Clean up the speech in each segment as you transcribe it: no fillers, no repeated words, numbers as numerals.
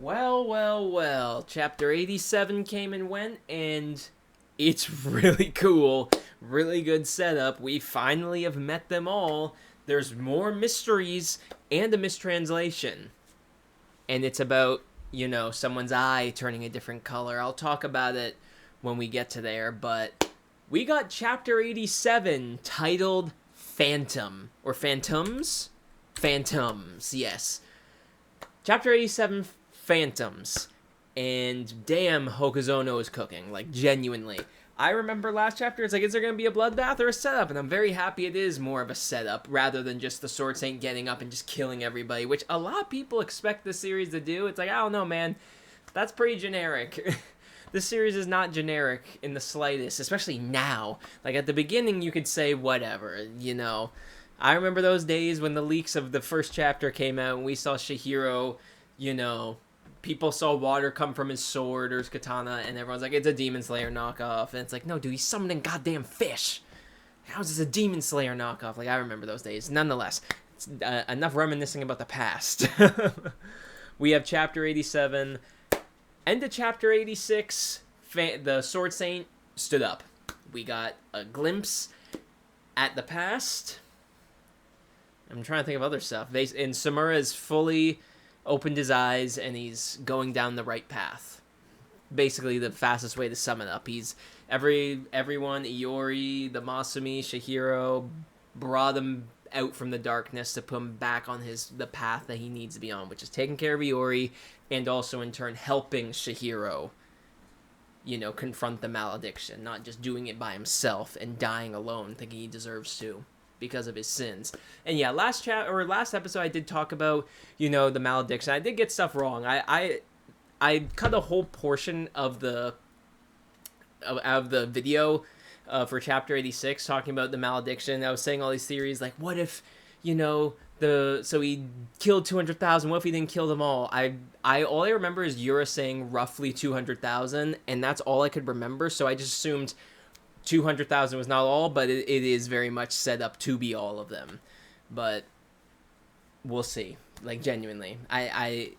Well, well, well. Chapter 87 came and went, and it's really cool. Really good setup. We finally have met them all. There's more mysteries and a mistranslation. And it's about, someone's eye turning a different color. I'll talk about it when we get to there, but we got chapter 87 titled Phantom. Or Phantoms? Phantoms, yes. Chapter 87 Phantoms. And damn, Hokuzono is cooking. Like, genuinely. I remember last chapter, it's like, is there going to be a bloodbath or a setup? And I'm very happy it is more of a setup rather than just the Sword Saint getting up and just killing everybody, which a lot of people expect the series to do. It's like, I don't know, man. That's pretty generic. This series is not generic in the slightest, especially now. Like, at the beginning, you could say whatever, I remember those days when the leaks of the first chapter came out and we saw Chihiro, people saw water come from his sword or his katana, and everyone's like, it's a Demon Slayer knockoff. And it's like, no, dude, he's summoning goddamn fish. How is this a Demon Slayer knockoff? Like, I remember those days. Nonetheless, it's enough reminiscing about the past. We have chapter 87. End of chapter 86, the Sword Saint stood up. We got a glimpse at the past. I'm trying to think of other stuff. And Samura is fully opened his eyes, and he's going down the right path. Basically, the fastest way to sum it up. He's everyone, Iori, the Masumi, Chihiro, brought him out from the darkness to put him back on the path that he needs to be on, which is taking care of Iori, and also in turn helping Chihiro, confront the malediction, not just doing it by himself and dying alone, thinking he deserves to because of his sins. And yeah, last episode I did talk about, the malediction. I did get stuff wrong. I cut a whole portion of the video for chapter 86 talking about the malediction. I was saying all these theories like, what if, so he killed 200,000, what if he didn't kill them all? All I remember is Yura saying roughly 200,000, and that's all I could remember, so I just assumed 200,000 was not all, but it is very much set up to be all of them. But we'll see. Like, genuinely. I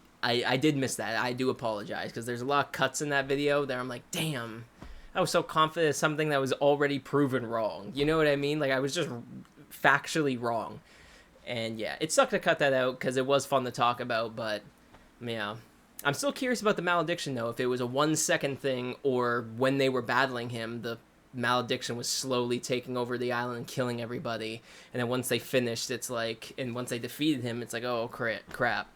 did miss that. I do apologize, because there's a lot of cuts in that video that I'm like, damn, I was so confident of something that was already proven wrong. You know what I mean? Like, I was just factually wrong. And yeah, it sucked to cut that out, because it was fun to talk about, but yeah. I'm still curious about the malediction, though, if it was a 1 second thing, or when they were battling him, the malediction was slowly taking over the island and killing everybody, and then once they finished, it's like, and once they defeated him, it's like, oh crap,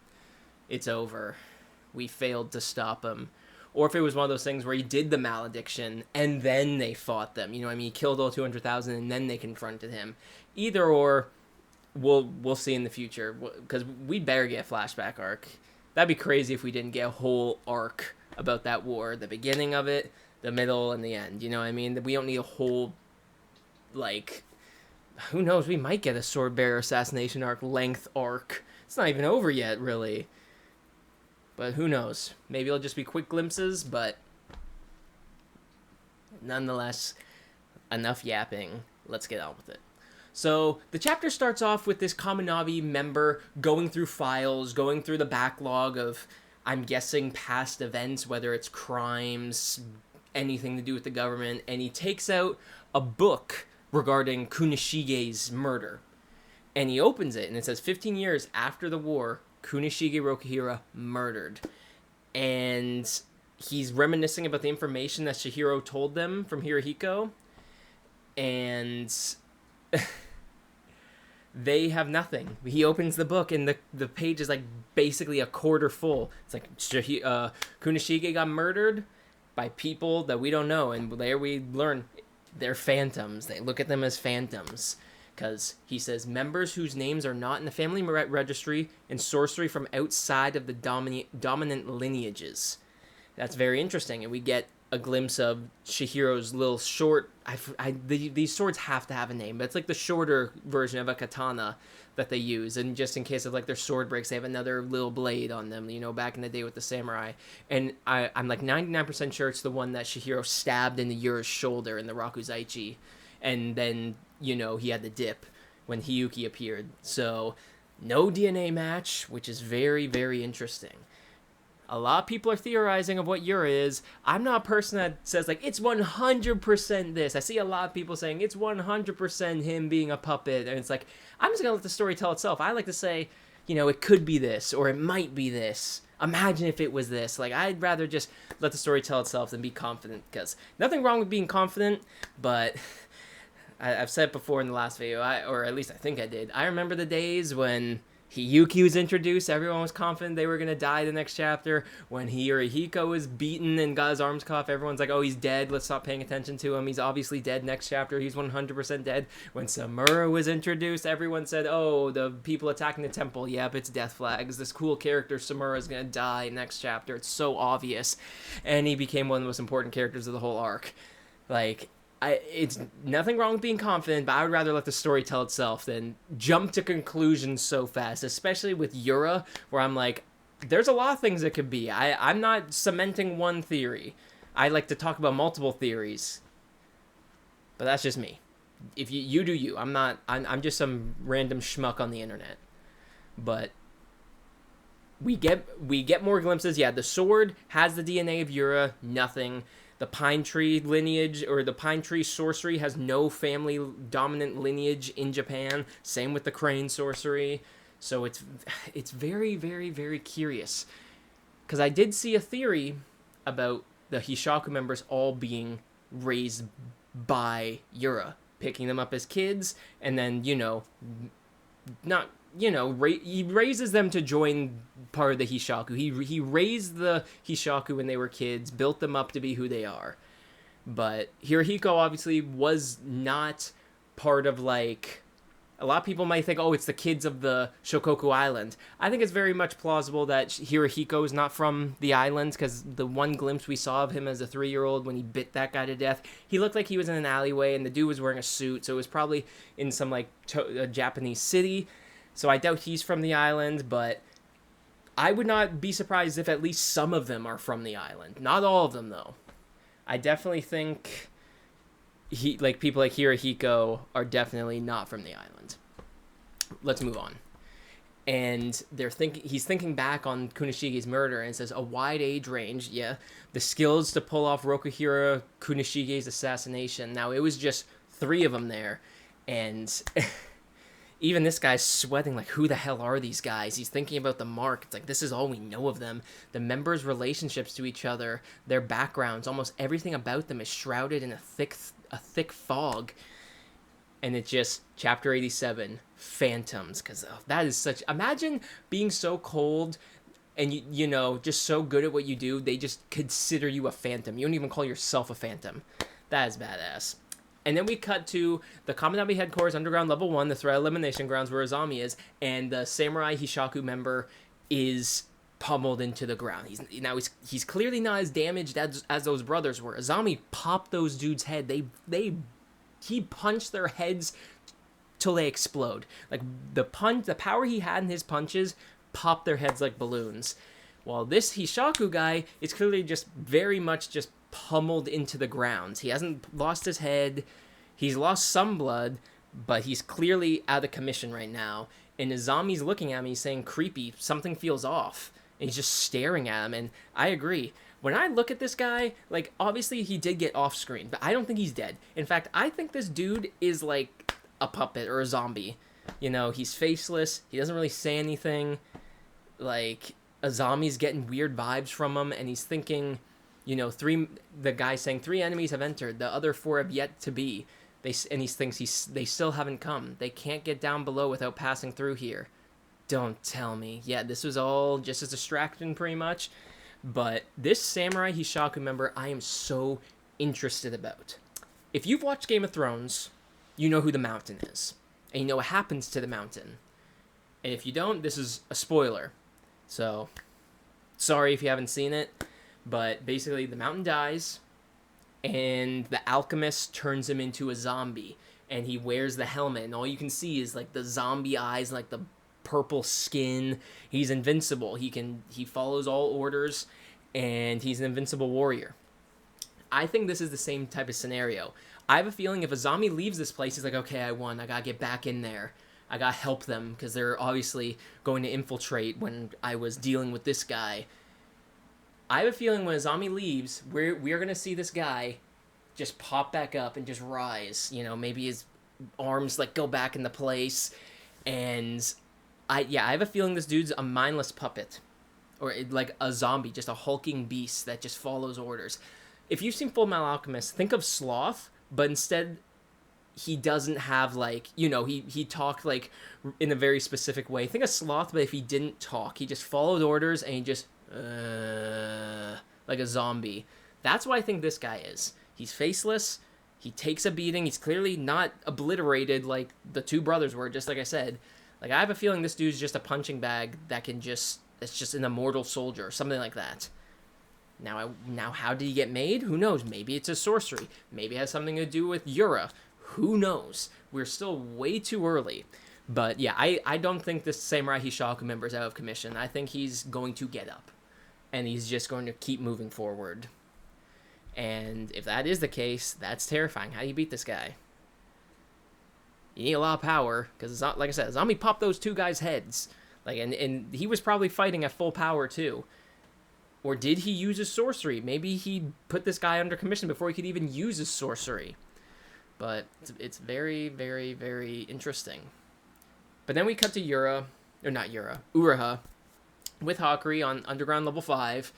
it's over, we failed to stop him. Or if it was one of those things where he did the malediction and then they fought them, he killed all 200,000 and then they confronted him. Either or, we'll see in the future, because we better get a flashback arc. That'd be crazy if we didn't get a whole arc about that war, the beginning of it, the middle, and the end. You know what I mean? We don't need a whole, like, who knows? We might get a Swordbearer assassination arc, length arc. It's not even over yet, really. But who knows? Maybe it'll just be quick glimpses, but nonetheless, enough yapping. Let's get on with it. So the chapter starts off with this Kaminabi member going through files, going through the backlog of, I'm guessing, past events, whether it's crimes, anything to do with the government, and he takes out a book regarding Kunishige's murder. And he opens it, and it says, 15 years after the war, Kunishige Rokuhira murdered. And he's reminiscing about the information that Chihiro told them from Hirohiko, and they have nothing. He opens the book, and the page is like basically a quarter full. It's like, Kunishige got murdered by people that we don't know, and there we learn they're phantoms. They look at them as phantoms, because he says members whose names are not in the family registry and sorcery from outside of the dominant lineages. That's very interesting, and we get a glimpse of Chihiro's little short. These swords have to have a name, but it's like the shorter version of a katana that they use, and just in case of like their sword breaks, they have another little blade on them, back in the day with the samurai. And I'm like 99% sure it's the one that Chihiro stabbed into Yura's shoulder in the Rakuzaichi, and then he had the dip when Hiyuki appeared. So no DNA match, which is very, very interesting. A lot of people are theorizing of what Yura is. I'm not a person that says, like, it's 100% this. I see a lot of people saying it's 100% him being a puppet, and it's like, I'm just gonna let the story tell itself. I like to say, it could be this, or it might be this. Imagine if it was this. Like, I'd rather just let the story tell itself than be confident, because nothing wrong with being confident, but I've said before in the last video, or at least I think I did, I remember the days when Hiyuki was introduced, everyone was confident they were going to die the next chapter. When Hirohiko was beaten and got his arms cut off, everyone's like, oh, he's dead, let's stop paying attention to him, he's obviously dead next chapter, he's 100% dead. When Samura was introduced, everyone said, oh, the people attacking the temple, yep, it's death flags, this cool character Samura is going to die next chapter, it's so obvious. And he became one of the most important characters of the whole arc. Like, it's nothing wrong with being confident, but I would rather let the story tell itself than jump to conclusions so fast, especially with Yura, where I'm like, there's a lot of things it could be. I'm not cementing one theory. I like to talk about multiple theories, but that's just me. If you do you. I'm just some random schmuck on the internet. But we get more glimpses. Yeah, the sword has the DNA of Yura, nothing. The pine tree lineage, or the pine tree sorcery, has no family dominant lineage in Japan. Same with the crane sorcery. So it's very, very, very curious. Because I did see a theory about the Hishaku members all being raised by Yura, picking them up as kids, and then, he raises them to join part of the Hishaku. He raised the Hishaku when they were kids, built them up to be who they are. But Hirohiko obviously was not part of, like, a lot of people might think, oh, it's the kids of the Shokoku Island. I think it's very much plausible that Hirohiko is not from the island, because the one glimpse we saw of him as a 3-year-old when he bit that guy to death, he looked like he was in an alleyway, and the dude was wearing a suit, so it was probably in some, like, a Japanese city. So I doubt he's from the island, but I would not be surprised if at least some of them are from the island. Not all of them, though. I definitely think people like Hirohiko are definitely not from the island. Let's move on. And he's thinking back on Kunishige's murder, and says a wide age range, yeah, the skills to pull off Rokuhira Kunishige's assassination. Now, it was just 3 of them there, and even this guy's sweating, like, who the hell are these guys? He's thinking about the mark. It's like, this is all we know of them. The members' relationships to each other, their backgrounds, almost everything about them is shrouded in a thick fog. And it's just, chapter 87, Phantoms. Because that is such... Imagine being so cold and, just so good at what you do, they just consider you a phantom. You don't even call yourself a phantom. That is badass. And then we cut to the Kaminami headquarters, underground level 1, the threat elimination grounds where Azami is, and the samurai Hishaku member is pummeled into the ground. He's clearly not as damaged as those brothers were. Azami popped those dudes' head. He punched their heads till they explode. Like, the power he had in his punches popped their heads like balloons. While this Hishaku guy is clearly just very much just pummeled into the ground. He hasn't lost his head. He's lost some blood, but he's clearly out of commission right now. And Azami's looking at me saying, creepy, something feels off. And he's just staring at him, and I agree. When I look at this guy, like, obviously he did get off screen, but I don't think he's dead. In fact, I think this dude is like a puppet or a zombie. He's faceless. He doesn't really say anything. Like, Azami's getting weird vibes from him, and he's thinking... the guy saying 3 enemies have entered, the other 4 have yet to be. He thinks they still haven't come. They can't get down below without passing through here. Don't tell me. Yeah, this was all just a distraction pretty much. But this samurai Hishaku member, I am so interested about. If you've watched Game of Thrones, you know who the mountain is. And you know what happens to the mountain. And if you don't, this is a spoiler. So, sorry if you haven't seen it. But basically, the mountain dies, and the alchemist turns him into a zombie, and he wears the helmet, and all you can see is, like, the zombie eyes, like, the purple skin. He's invincible. He follows all orders, and he's an invincible warrior. I think this is the same type of scenario. I have a feeling if a zombie leaves this place, he's like, okay, I won. I gotta get back in there. I gotta help them, because they're obviously going to infiltrate when I was dealing with this guy. I have a feeling when Azami leaves, we're gonna see this guy just pop back up and just rise. You know, maybe his arms like go back into place, and I have a feeling this dude's a mindless puppet, or like a zombie, just a hulking beast that just follows orders. If you've seen Full Metal Alchemist, think of Sloth, but instead he doesn't have like, you know, he talked like in a very specific way. Think of Sloth, but if he didn't talk, he just followed orders and he just like a zombie. That's what I think this guy is. He's faceless. He takes a beating. He's clearly not obliterated like the two brothers were, just like I said. Like, I have a feeling this dude's just a punching bag that can just... It's just an immortal soldier, something like that. Now, how did he get made? Who knows? Maybe it's a sorcery. Maybe it has something to do with Yura. Who knows? We're still way too early. But, yeah, I don't think this Samurai Hishaku member is out of commission. I think he's going to get up. And he's just going to keep moving forward. And if that is the case, that's terrifying. How do you beat this guy? You need a lot of power, because it's not, like I said, Zombie popped those two guys' heads. Like, and he was probably fighting at full power, too. Or did he use his sorcery? Maybe he put this guy under commission before he could even use his sorcery. But it's very, very, very interesting. But then we cut to Uraha, with Hakuri on Underground Level 5,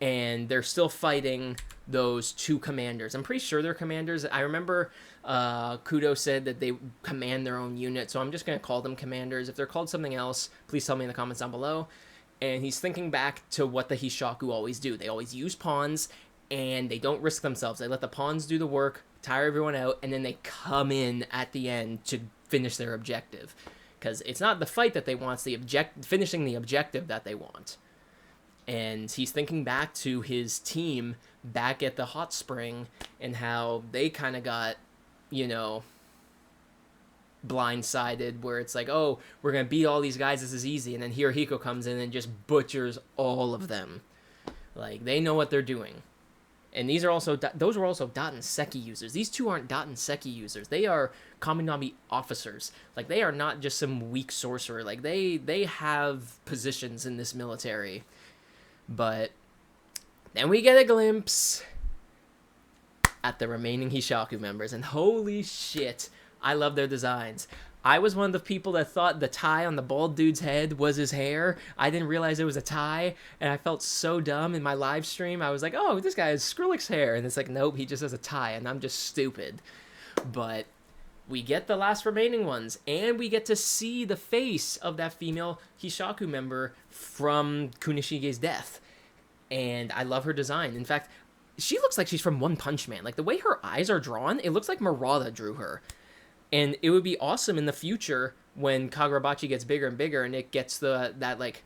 and they're still fighting those two commanders. I'm pretty sure they're commanders. I remember Kudo said that they command their own unit, so I'm just going to call them commanders. If they're called something else, please tell me in the comments down below. And he's thinking back to what the Hishaku always do. They always use pawns, and they don't risk themselves. They let the pawns do the work, tire everyone out, and then they come in at the end to finish their objective. Because it's not the fight that they want, it's finishing the objective that they want. And he's thinking back to his team back at the hot spring and how they kind of got, you know, blindsided, where it's like, oh, we're going to beat all these guys, this is easy. And then Hirohiko comes in and just butchers all of them. Like, they know what they're doing. And those are also Daten Seki users. These two aren't Daten Seki users. They are Kaminami officers. Like, they are not just some weak sorcerer. Like, they have positions in this military. But then we get a glimpse at the remaining Hishaku members, and holy shit, I love their designs. I was one of the people that thought the tie on the bald dude's head was his hair. I didn't realize it was a tie, and I felt so dumb in my live stream. I was like, oh, this guy has Skrillex hair, and it's like, nope, he just has a tie, and I'm just stupid. But we get the last remaining ones, and we get to see the face of that female Hishaku member from Kunishige's death. And I love her design. In fact, she looks like she's from One Punch Man. Like, the way her eyes are drawn, it looks like Murata drew her. And it would be awesome in the future when Kagurabachi gets bigger and bigger, and it gets that, like...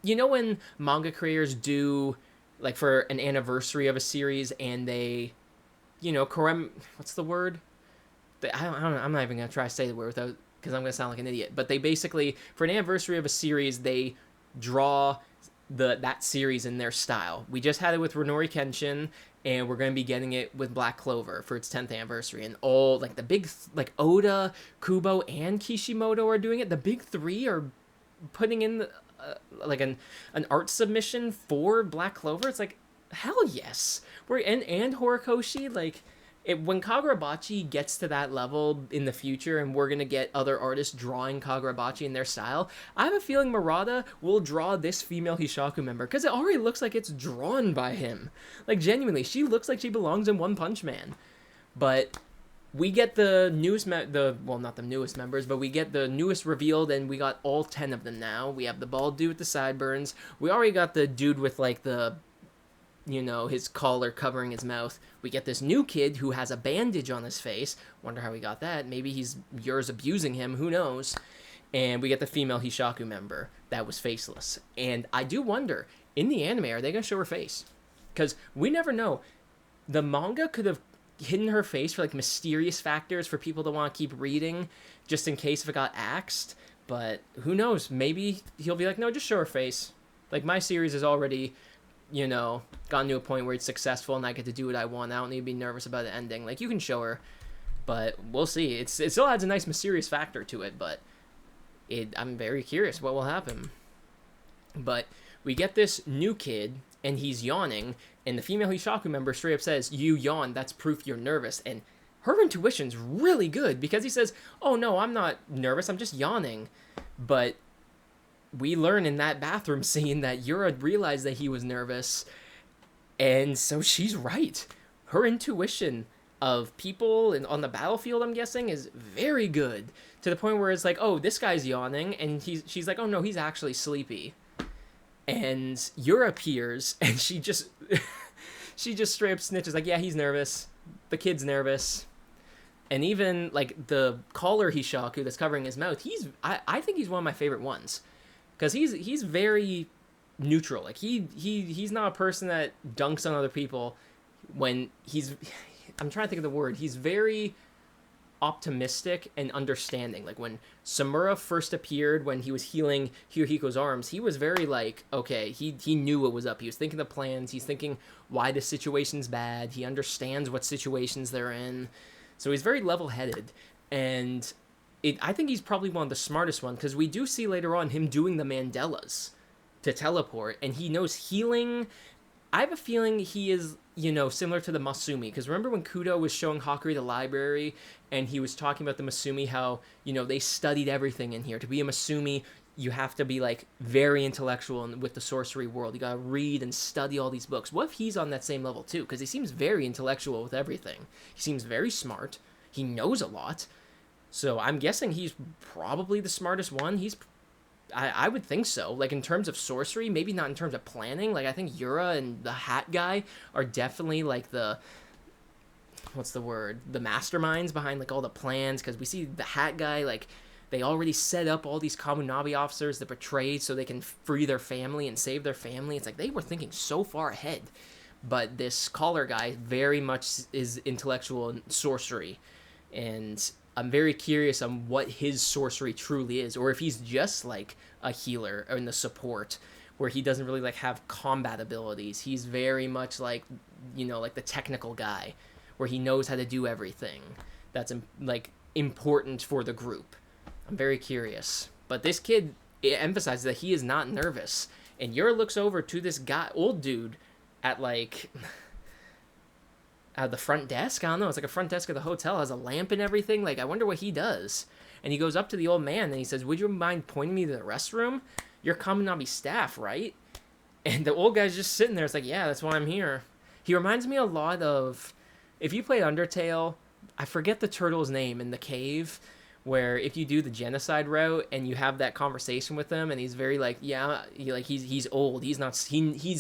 You know when manga creators do, like, for an anniversary of a series, and they, you know, what's the word? I don't know, I'm not even going to try to say the word without, because I'm going to sound like an idiot. But they basically, for an anniversary of a series, they draw that series in their style. We just had it with Ronori Kenshin, and we're going to be getting it with Black Clover for its 10th anniversary. And all, like, the big, like, Oda, Kubo, and Kishimoto are doing it. The big three are putting in, like, an art submission for Black Clover. It's like, hell yes. And Horikoshi, like... when Kagurabachi gets to that level in the future, and we're going to get other artists drawing Kagurabachi in their style, I have a feeling Murata will draw this female Hishaku member, because it already looks like it's drawn by him. Like, genuinely, she looks like she belongs in One Punch Man. But we get the newest, well, not the newest members, but we get the newest revealed, and we got all 10 of them now. We have the bald dude with the sideburns. We already got the dude with, like, the... you know, his collar covering his mouth. We get this new kid who has a bandage on his face. Wonder how he got that. Maybe Yura's abusing him. Who knows? And we get the female Hishaku member that was faceless. And I do wonder, in the anime, are they going to show her face? Because we never know. The manga could have hidden her face for, like, mysterious factors for people to want to keep reading, just in case if it got axed. But who knows? Maybe he'll be like, no, just show her face. Like, my series is already... you know, gotten to a point where it's successful and I get to do what I want. I don't need to be nervous about the ending. Like, you can show her, but we'll see. It still adds a nice mysterious factor to it, but I'm very curious what will happen. But we get this new kid, and he's yawning, and the female Hishaku member straight up says, "You yawn, that's proof you're nervous." And her intuition's really good, because he says, "Oh no, I'm not nervous, I'm just yawning." But we learn in that bathroom scene that Yura realized that he was nervous, and so she's right. Her intuition of people and on the battlefield, I'm guessing, is very good, to the point where it's like, oh, this guy's yawning, and she's like, oh no, he's actually sleepy. And Yura appears, and she just straight up snitches, like, yeah, he's nervous, the kid's nervous. And even like the collar Hishaku that's covering his mouth, I think he's one of my favorite ones, because he's very neutral. Like he's not a person that dunks on other people. When I'm trying to think of the word, he's very optimistic and understanding. Like when Samura first appeared, when he was healing Hirohiko's arms, he was very like, okay, he knew what was up. He was thinking the plans. He's thinking why the situation's bad. He understands what situations they're in. So he's very level-headed. And I think he's probably one of the smartest ones, because we do see later on him doing the Mandelas to teleport, and he knows healing. I have a feeling he is, similar to the Masumi, because remember when Kudo was showing Hakuri the library, and he was talking about the Masumi, how, they studied everything in here. To be a Masumi, you have to be, like, very intellectual with the sorcery world. You gotta read and study all these books. What if he's on that same level, too? Because he seems very intellectual with everything. He seems very smart. He knows a lot. So I'm guessing he's probably the smartest one. I would think so. Like, in terms of sorcery, maybe not in terms of planning. Like, I think Yura and the Hat Guy are definitely, like, what's the word? The masterminds behind, like, all the plans. Because we see the Hat Guy, like, they already set up all these Kamunabi officers that betrayed so they can free their family and save their family. It's like they were thinking so far ahead. But this collar guy very much is intellectual in sorcery. And I'm very curious on what his sorcery truly is, or if he's just like a healer or in the support, where he doesn't really like have combat abilities. He's very much like, like the technical guy, where he knows how to do everything that's like important for the group. I'm very curious. But this kid emphasizes that he is not nervous, and Yura looks over to this guy, old dude, at like the front desk. I don't know. It's like a front desk of the hotel. It has a lamp and everything. Like, I wonder what he does. And he goes up to the old man and he says, "Would you mind pointing me to the restroom? You're Kamunabi staff, right?" And the old guy's just sitting there. It's like, yeah, that's why I'm here. He reminds me a lot of, if you played Undertale, I forget the turtle's name in the cave, where if you do the genocide route and you have that conversation with him, and he's very like, yeah, he's old, he's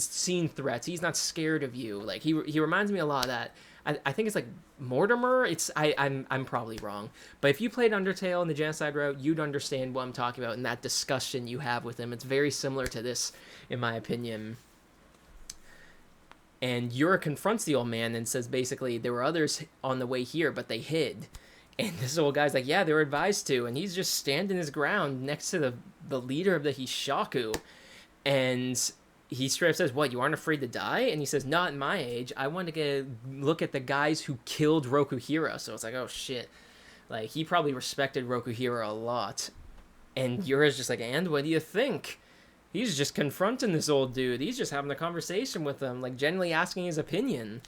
seen threats, he's not scared of you. Like he reminds me a lot of that. I think it's like Mortimer. I'm probably wrong, but if you played Undertale in the genocide route, you'd understand what I'm talking about, and that discussion you have with him. It's very similar to this, in my opinion. And Yura confronts the old man and says basically there were others on the way here, but they hid. And this old guy's like, yeah, they were advised to. And he's just standing his ground next to the leader of the Hishaku. And he straight up says, what, you aren't afraid to die? And he says, not in my age. I want to get a look at the guys who killed Rokuhira. So it's like, oh, shit. Like, he probably respected Rokuhira a lot. And Yura's just like, and what do you think? He's just confronting this old dude. He's just having a conversation with him, like, genuinely asking his opinion.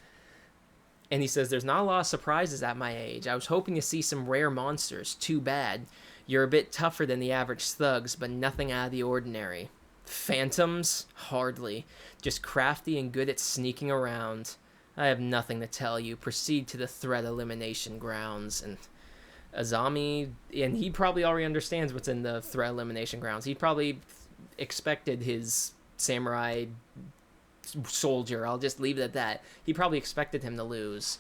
And he says, there's not a lot of surprises at my age. I was hoping to see some rare monsters. Too bad. You're a bit tougher than the average thugs, but nothing out of the ordinary. Phantoms? Hardly. Just crafty and good at sneaking around. I have nothing to tell you. Proceed to the threat elimination grounds. And Azami, and he probably already understands what's in the threat elimination grounds. He probably expected his samurai soldier, I'll just leave it at that. He probably expected him to lose.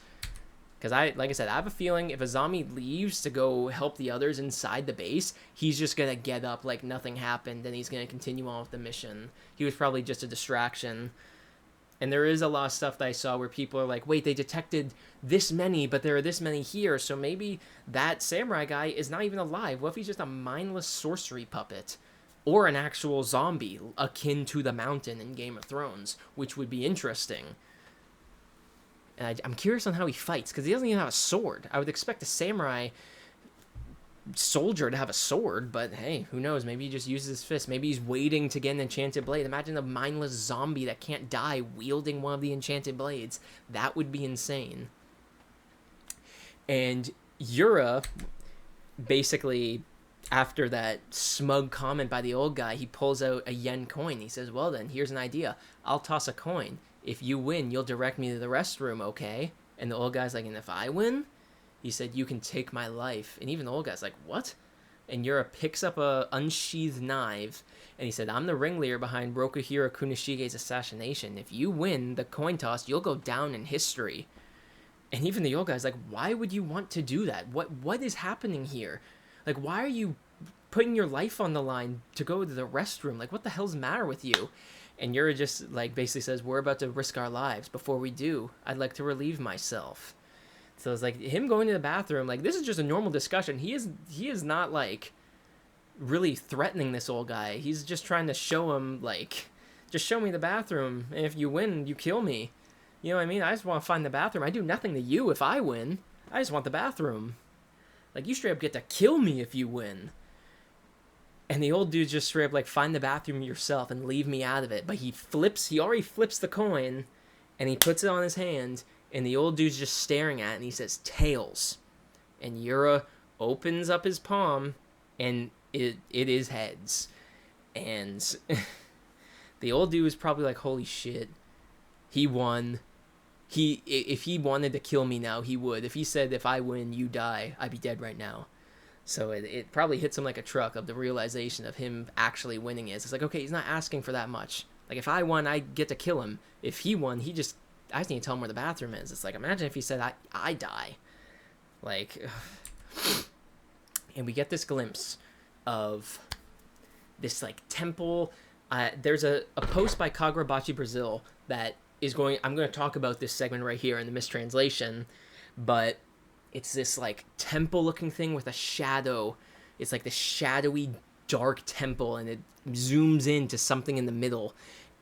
Because like I said, I have a feeling if Azami leaves to go help the others inside the base, he's just going to get up like nothing happened and he's going to continue on with the mission. He was probably just a distraction. And there is a lot of stuff that I saw where people are like, wait, they detected this many, but there are this many here, so maybe that samurai guy is not even alive. What if he's just a mindless sorcery puppet? Or an actual zombie, akin to the Mountain in Game of Thrones, which would be interesting. And I'm curious on how he fights, because he doesn't even have a sword. I would expect a samurai soldier to have a sword, but hey, who knows? Maybe he just uses his fist. Maybe he's waiting to get an enchanted blade. Imagine a mindless zombie that can't die wielding one of the enchanted blades. That would be insane. And Yura, basically, after that smug comment by the old guy, he pulls out a yen coin. He says, well then, here's an idea. I'll toss a coin. If you win, you'll direct me to the restroom, okay? And the old guy's like, and if I win? He said, you can take my life. And even the old guy's like, what? And Yura picks up a unsheathed knife, and he said, I'm the ringleader behind Rokuhiro Kunishige's assassination. If you win the coin toss, you'll go down in history. And even the old guy's like, why would you want to do that? What is happening here? Like, why are you putting your life on the line to go to the restroom? Like, what the hell's the matter with you? And Yura just, like, basically says, we're about to risk our lives. Before we do, I'd like to relieve myself. So it's like him going to the bathroom, like, this is just a normal discussion. He is not, like, really threatening this old guy. He's just trying to show him, like, just show me the bathroom. And if you win, you kill me. You know what I mean? I just want to find the bathroom. I do nothing to you if I win. I just want the bathroom. Like, you straight up get to kill me if you win. And the old dude just straight up, like, find the bathroom yourself and leave me out of it. But he already flips the coin, and he puts it on his hand, and the old dude's just staring at it, and he says, tails. And Yura opens up his palm, and it is heads. And the old dude was probably like, holy shit, he won. If he wanted to kill me now, he would. If he said, if I win, you die, I'd be dead right now. So it probably hits him like a truck of the realization of him actually winning it. It's like, okay, he's not asking for that much. Like, if I won, I get to kill him. If he won, I just need to tell him where the bathroom is. It's like, imagine if he said, I die. Like, and we get this glimpse of this, like, temple. There's a post by Kagurabachi Brazil that is I'm going to talk about this segment right here in the mistranslation, but it's this, like, temple-looking thing with a shadow. It's like the shadowy, dark temple, and it zooms into something in the middle.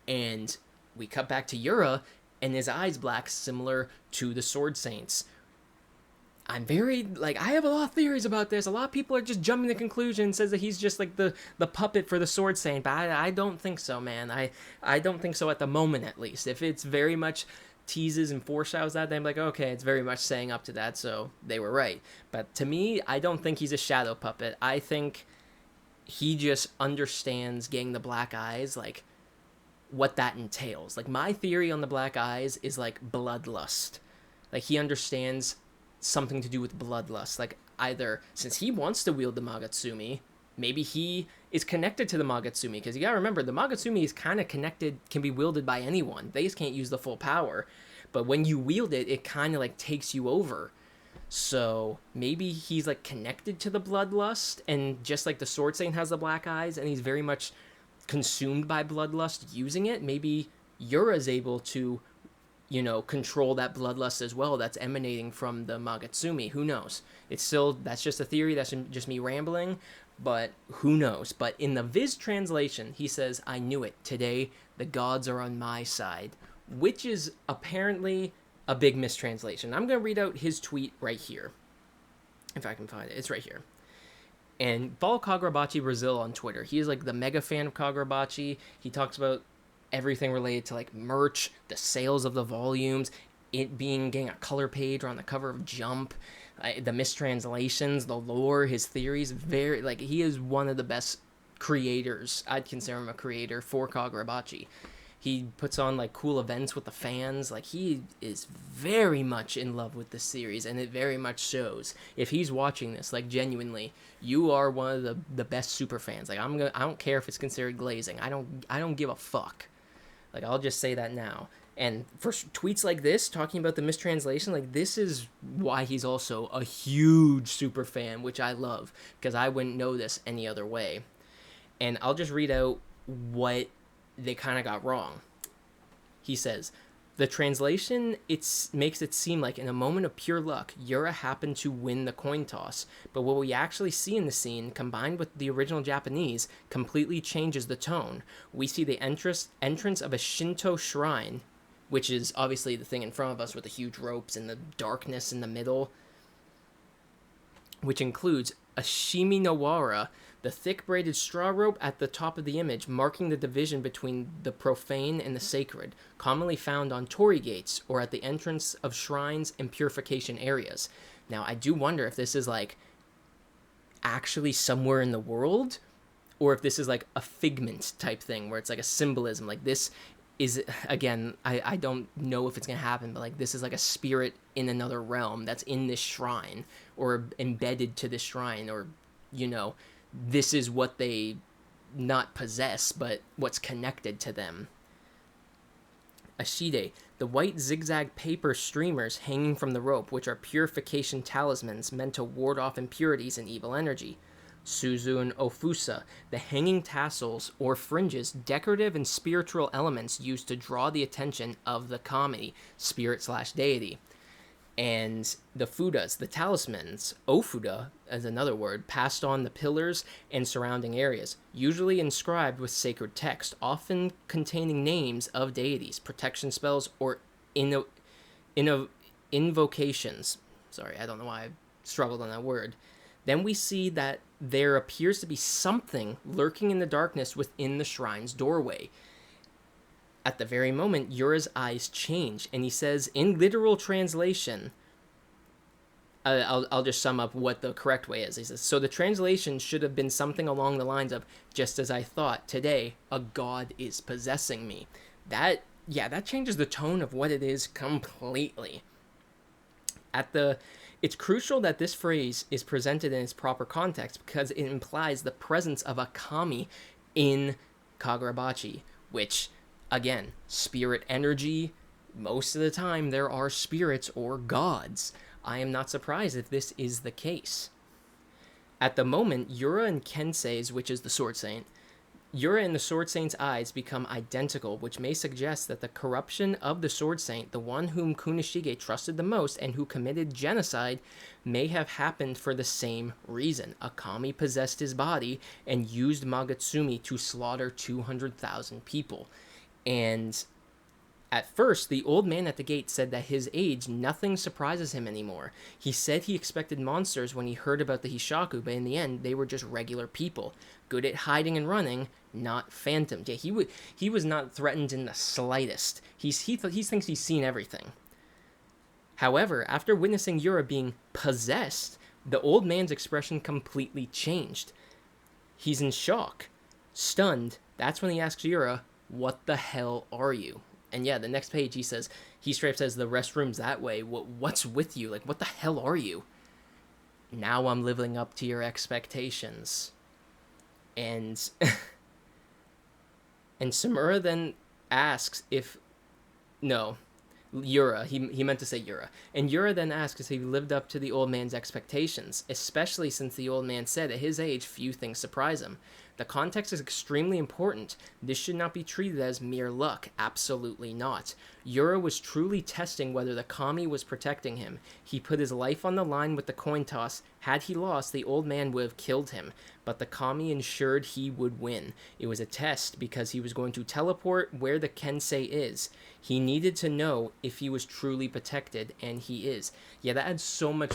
And we cut back to Yura, and his eyes black, similar to the Sword Saints. I'm very, like, I have a lot of theories about this. A lot of people are just jumping to conclusions, says that he's just, like, the puppet for the Sword Saint, but I don't think so, man. I don't think so at the moment, at least. If it's very much teases and foreshadows that, then I'm like, okay, it's very much saying up to that, so they were right. But to me, I don't think he's a shadow puppet. I think he just understands getting the black eyes, like, what that entails. Like, my theory on the black eyes is, like, bloodlust. Like, he understands something to do with bloodlust. Like, either since he wants to wield the Magatsumi, maybe he is connected to the Magatsumi, because you gotta remember, the Magatsumi is kind of connected, can be wielded by anyone. They just can't use the full power. But when you wield it, it kind of, like, takes you over. So maybe he's, like, connected to the bloodlust, and just like the Sword Saint has the black eyes, and he's very much consumed by bloodlust using it, maybe Yura's able to, you know, control that bloodlust as well that's emanating from the Magatsumi. Who knows? That's just a theory, that's just me rambling, but who knows? But in the Viz translation, he says, I knew it. Today, the gods are on my side, which is apparently a big mistranslation. I'm going to read out his tweet right here, if I can find it. It's right here. And follow Kagurabachi Brazil on Twitter. He is, like, the mega fan of Kagurabachi. He talks about everything related to, like, merch, the sales of the volumes, it getting a color page or on the cover of Jump, the mistranslations, the lore, his theories. Very, like, he is one of the best creators. I'd consider him a creator for Kagurabachi. He puts on, like, cool events with the fans. Like, he is very much in love with this series, and it very much shows. If he's watching this, like, genuinely, you are one of the best super fans. Like, I don't care if it's considered glazing. I don't give a fuck. Like, I'll just say that now. And for tweets like this, talking about the mistranslation, like, this is why he's also a huge super fan, which I love, because I wouldn't know this any other way. And I'll just read out what they kind of got wrong. He says, the translation, makes it seem like in a moment of pure luck, Yura happened to win the coin toss, but what we actually see in the scene, combined with the original Japanese, completely changes the tone. We see the entrance of a Shinto shrine, which is obviously the thing in front of us with the huge ropes and the darkness in the middle, which includes Ashimi no Wara, the thick braided straw rope at the top of the image, marking the division between the profane and the sacred, commonly found on torii gates or at the entrance of shrines and purification areas. Now, I do wonder if this is like actually somewhere in the world, or if this is like a figment type thing where it's like a symbolism. Like this is, again, I don't know if it's gonna happen, but like this is like a spirit in another realm that's in this shrine or embedded to this shrine, or this is what they not possess, but what's connected to them. Ashide, the white zigzag paper streamers hanging from the rope, which are purification talismans meant to ward off impurities and evil energy. Suzu and Ofusa, the hanging tassels or fringes, decorative and spiritual elements used to draw the attention of the kami, spirit/deity. And the fudas, the talismans, ofuda as another word, passed on the pillars and surrounding areas, usually inscribed with sacred text, often containing names of deities, protection spells, or invocations. Sorry, I don't know why I struggled on that word. Then we see that there appears to be something lurking in the darkness within the shrine's doorway. At the very moment, Yura's eyes change, and he says, in literal translation, I'll just sum up what the correct way is. He says, so the translation should have been something along the lines of, just as I thought, today, a god is possessing me. That changes the tone of what it is completely. It's crucial that this phrase is presented in its proper context because it implies the presence of a kami in Kagurabachi, which, again, spirit energy, most of the time there are spirits or gods. I am not surprised if this is the case. At the moment, Yura and Kensei's, which is the Sword Saint, Yura and the Sword Saint's eyes become identical, which may suggest that the corruption of the Sword Saint, the one whom Kunishige trusted the most and who committed genocide, may have happened for the same reason. A kami possessed his body and used Magatsumi to slaughter 200,000 people. And at first, the old man at the gate said that his age, nothing surprises him anymore. He said he expected monsters when he heard about the Hishaku, but in the end, they were just regular people. Good at hiding and running, not phantoms. Yeah, he was not threatened in the slightest. He thinks he's seen everything. However, after witnessing Yura being possessed, the old man's expression completely changed. He's in shock. Stunned, that's when he asks Yura, what the hell are you? And yeah, the next page he straight up says, the restroom's that way. What's with you? Like, what the hell are you? Now I'm living up to your expectations. And and Samura then asks if, no, Yura, he meant to say Yura. And Yura then asks if he lived up to the old man's expectations, especially since the old man said at his age few things surprise him. The context is extremely important. This should not be treated as mere luck. Absolutely not. Yura was truly testing whether the kami was protecting him. He put his life on the line with the coin toss. Had he lost, the old man would have killed him. But the kami ensured he would win. It was a test because he was going to teleport where the Kensei is. He needed to know if he was truly protected, and he is. Yeah, that adds so much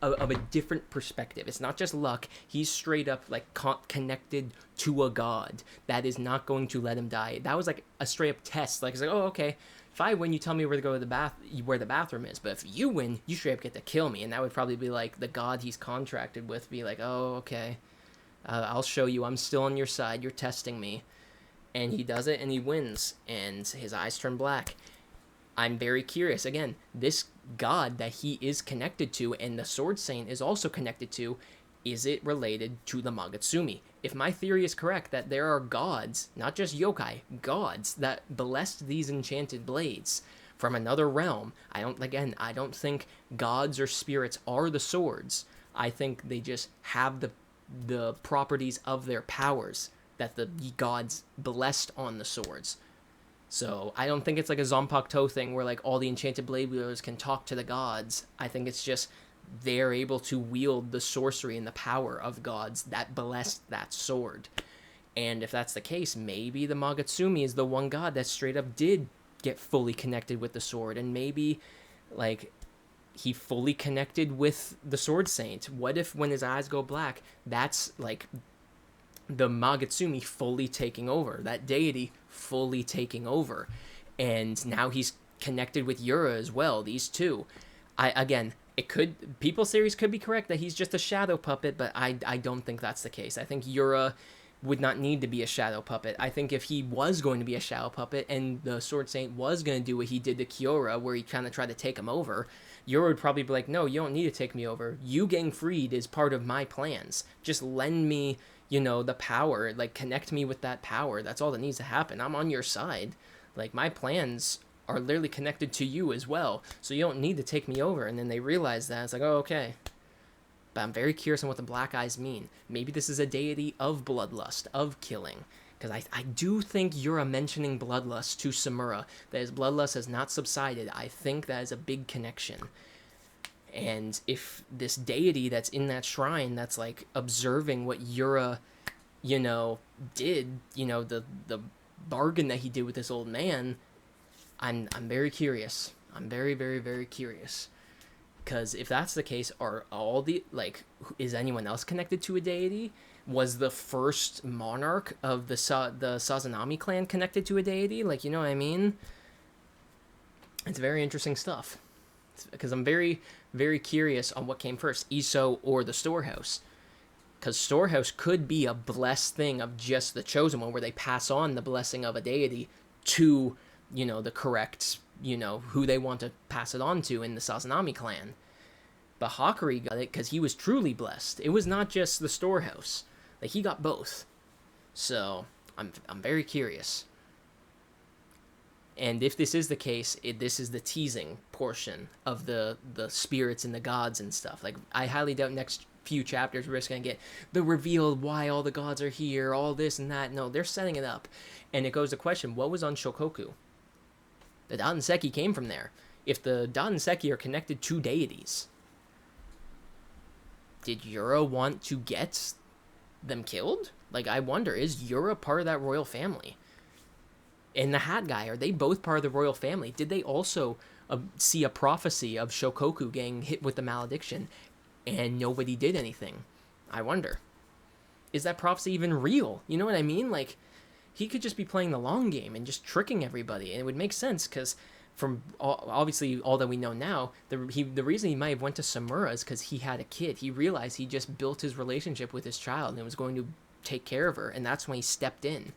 of a different perspective. It's not just luck. He's straight up like connected to a god that is not going to let him die. That was like a straight up test. Like, it's like, oh, okay, if I win, you tell me where to go to where the bathroom is. But if you win, you straight up get to kill me. And that would probably be like the god he's contracted with be like, oh, okay, I'll show you. I'm still on your side. You're testing me. And he does it, and he wins, and his eyes turn black. I'm very curious. Again, this god that he is connected to, and the Sword Saint is also connected to, is it related to the Magatsumi? If my theory is correct that there are gods, not just yokai, gods that blessed these enchanted blades from another realm, I don't think gods or spirits are the swords. I think they just have the properties of their powers that the gods blessed on the swords. So I don't think it's like a Zanpakuto thing where like all the enchanted blade wielders can talk to the gods. I think it's just they're able to wield the sorcery and the power of gods that blessed that sword. And if that's the case, maybe the Magatsumi is the one god that straight up did get fully connected with the sword. And maybe like he fully connected with the Sword Saint? What if when his eyes go black, that's like the Magatsumi fully taking over, that deity fully taking over, and now he's connected with Yura as well. These two, it could, people series could be correct that he's just a shadow puppet, but I don't think that's the case. I think Yura would not need to be a shadow puppet. I think if he was going to be a shadow puppet and the Sword Saint was going to do what he did to Kiora, where he kind of tried to take him over, Yura would probably be like, no, you don't need to take me over. You getting freed is part of my plans. Just lend me, the power. Like, connect me with that power. That's all that needs to happen. I'm on your side. Like, my plans are literally connected to you as well, so you don't need to take me over. And then they realize that. It's like, oh, okay. But I'm very curious on what the black eyes mean. Maybe this is a deity of bloodlust, of killing. Because I do think Yura mentioning bloodlust to Samura, that his bloodlust has not subsided. I think that is a big connection. And if this deity that's in that shrine, that's like observing what Yura, did, the bargain that he did with this old man, I'm very curious. I'm very, very, very curious. Because if that's the case, are all the, is anyone else connected to a deity? Was the first monarch of the Sazanami clan connected to a deity? Like, you know what I mean? It's very interesting stuff. Because I'm very, very curious on what came first, Iso or the storehouse. Because storehouse could be a blessed thing of just the chosen one, where they pass on the blessing of a deity to, the correct, who they want to pass it on to in the Sazanami clan. But Hakari got it because he was truly blessed. It was not just the storehouse. Like, he got both. So, I'm very curious. And if this is the case, this is the teasing portion of the spirits and the gods and stuff. Like, I highly doubt next few chapters we're just going to get the reveal why all the gods are here, all this and that. No, they're setting it up. And it goes to question, what was on Shokoku? The Dadanseki came from there. If the Dadanseki are connected to deities, did Yura want to get them killed? Like, I wonder, is Yura part of that royal family? And the Hat Guy, are they both part of the royal family? Did they also see a prophecy of Shokoku getting hit with the malediction and nobody did anything? I wonder. Is that prophecy even real? You know what I mean? Like, he could just be playing the long game and just tricking everybody, and it would make sense because from obviously all that we know now, the reason he might have went to Samura is because he had a kid. He realized he just built his relationship with his child and was going to take care of her, and that's when he stepped in.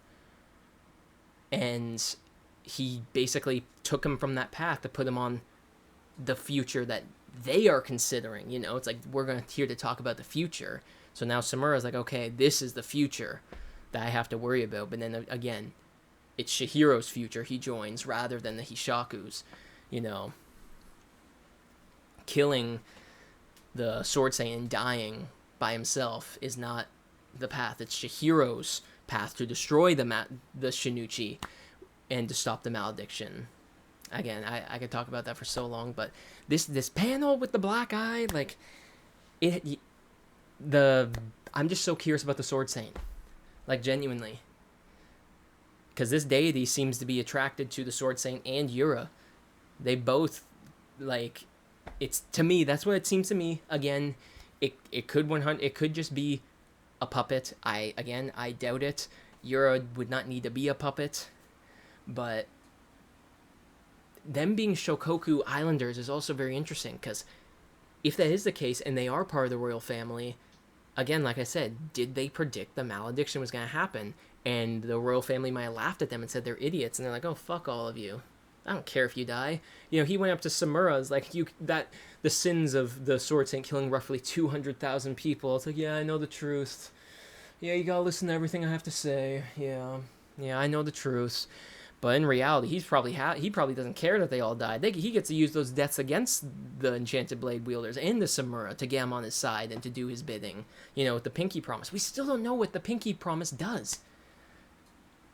And he basically took him from that path to put him on the future that they are considering. It's like, we're here to talk about the future. So now Samura's like, okay, this is the future that I have to worry about. But then again, it's Shihiro's future he joins rather than the Hishaku's. Killing the Sword Saint and dying by himself is not the path. It's Shihiro's path to destroy the Shinuchi and to stop the malediction. Again, I could talk about that for so long, but this panel with the black eye, like, I'm just so curious about the Sword Saint. Like, genuinely. Because this deity seems to be attracted to the Sword Saint and Yura. They both, like, it's, to me, that's what it seems to me. Again, it could just be a puppet. I doubt it. Yura would not need to be a puppet. But them being Shokoku Islanders is also very interesting, because if that is the case and they are part of the royal family, again, like I said, did they predict the malediction was going to happen? And the royal family might have laughed at them and said they're idiots, and they're like, oh, fuck all of you. I don't care if you die. He went up to Samura's like, the sins of the Sword Saint killing roughly 200,000 people. It's like, yeah, I know the truth. Yeah, you gotta listen to everything I have to say. Yeah, I know the truth. But in reality, he probably doesn't care that they all died. He gets to use those deaths against the Enchanted Blade wielders and the Samura to get him on his side and to do his bidding. With the Pinky Promise. We still don't know what the Pinky Promise does.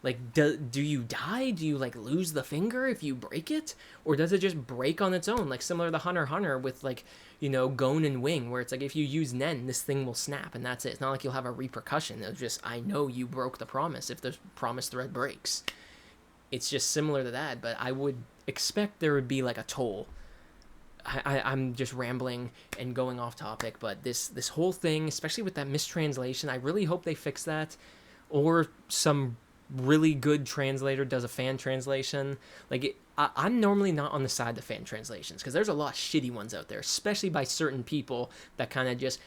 Like, do you die? Do you, like, lose the finger if you break it? Or does it just break on its own? Like, similar to Hunter x Hunter with, like, Gon and Wing, where it's like, if you use Nen, this thing will snap, and that's it. It's not like you'll have a repercussion. It's just, I know you broke the promise if the promise thread breaks. It's just similar to that, but I would expect there would be, like, a toll. I'm just rambling and going off topic, but this whole thing, especially with that mistranslation, I really hope they fix that, or some really good translator does a fan translation. I'm normally not on the side of fan translations because there's a lot of shitty ones out there, especially by certain people that kind of just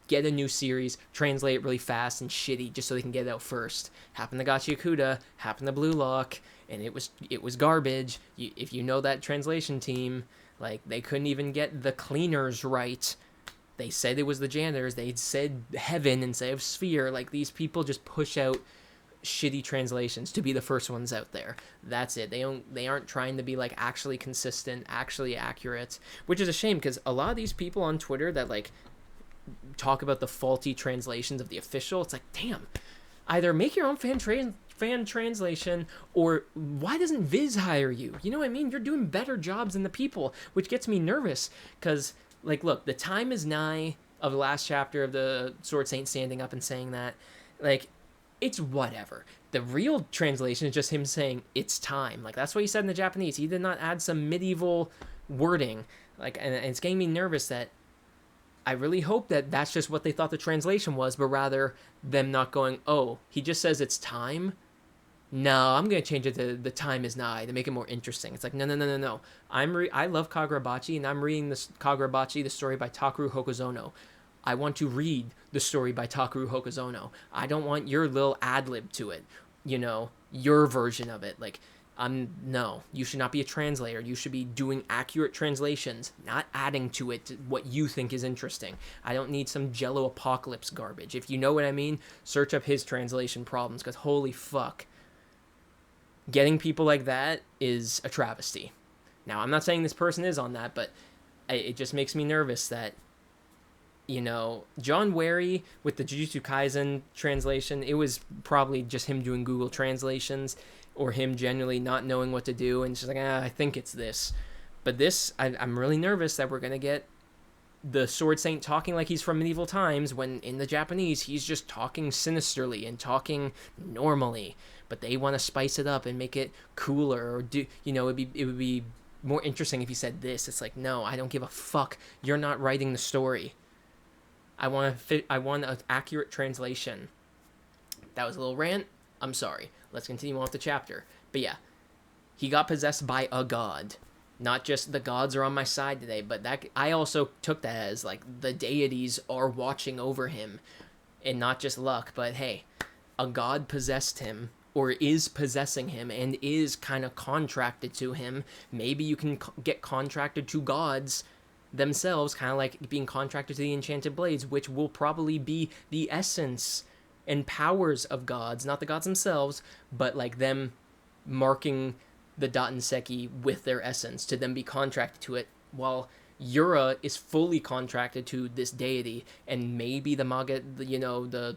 get a new series, translate it really fast and shitty just so they can get it out first. Happened to Gachi Yakuda, happened to Blue Lock, and it was garbage. If you know that translation team, like, they couldn't even get the cleaners right. They said it was the janitors. They said heaven instead of sphere. Like, these people just push out shitty translations to be the first ones out there. That's it. They aren't trying to be, like, actually consistent, actually accurate, which is a shame because a lot of these people on Twitter that, like, talk about the faulty translations of the official, it's like, damn, either make your own fan translation, or why doesn't Viz hire you? You know what I mean? You're doing better jobs than the people, which gets me nervous because, like, look, the time is nigh of the last chapter of the Sword Saint standing up and saying that. Like, it's whatever. The real translation is just him saying it's time. Like, that's what he said in the Japanese. He did not add some medieval wording. Like, and it's getting me nervous that I really hope that that's just what they thought the translation was, but rather them not going, oh, he just says it's time? No, I'm going to change it to the time is nigh to make it more interesting. It's like, no. I love Kagurabachi, and I'm reading this Kagurabachi, the story by Takeru Hokuzono. I want to read the story by Takeru Hokuzono. I don't want your little ad-lib to it, your version of it. Like, no, you should not be a translator. You should be doing accurate translations, not adding to it what you think is interesting. I don't need some Jello Apocalypse garbage. If you know what I mean, search up his translation problems, because holy fuck. Getting people like that is a travesty. Now, I'm not saying this person is on that, but it just makes me nervous that, John Wary with the Jujutsu Kaisen translation, it was probably just him doing Google translations, or him genuinely not knowing what to do, and just like, I think it's this. But this, I'm really nervous that we're going to get the Sword Saint talking like he's from medieval times, when in the Japanese, he's just talking sinisterly and talking normally. But they want to spice it up and make it cooler, or do, it would be more interesting if he said this. It's like, no, I don't give a fuck. You're not writing the story. I want an accurate translation. That was a little rant. I'm sorry. Let's continue on with the chapter. But yeah, he got possessed by a god. Not just the gods are on my side today, but that I also took that as, like, the deities are watching over him, and not just luck, but hey, a god possessed him, or is possessing him, and is kind of contracted to him. Maybe you can get contracted to gods themselves, kind of like being contracted to the enchanted blades, which will probably be the essence and powers of gods, not the gods themselves, but like them marking the Dattenseki with their essence to then be contracted to it, while Yura is fully contracted to this deity, and maybe the the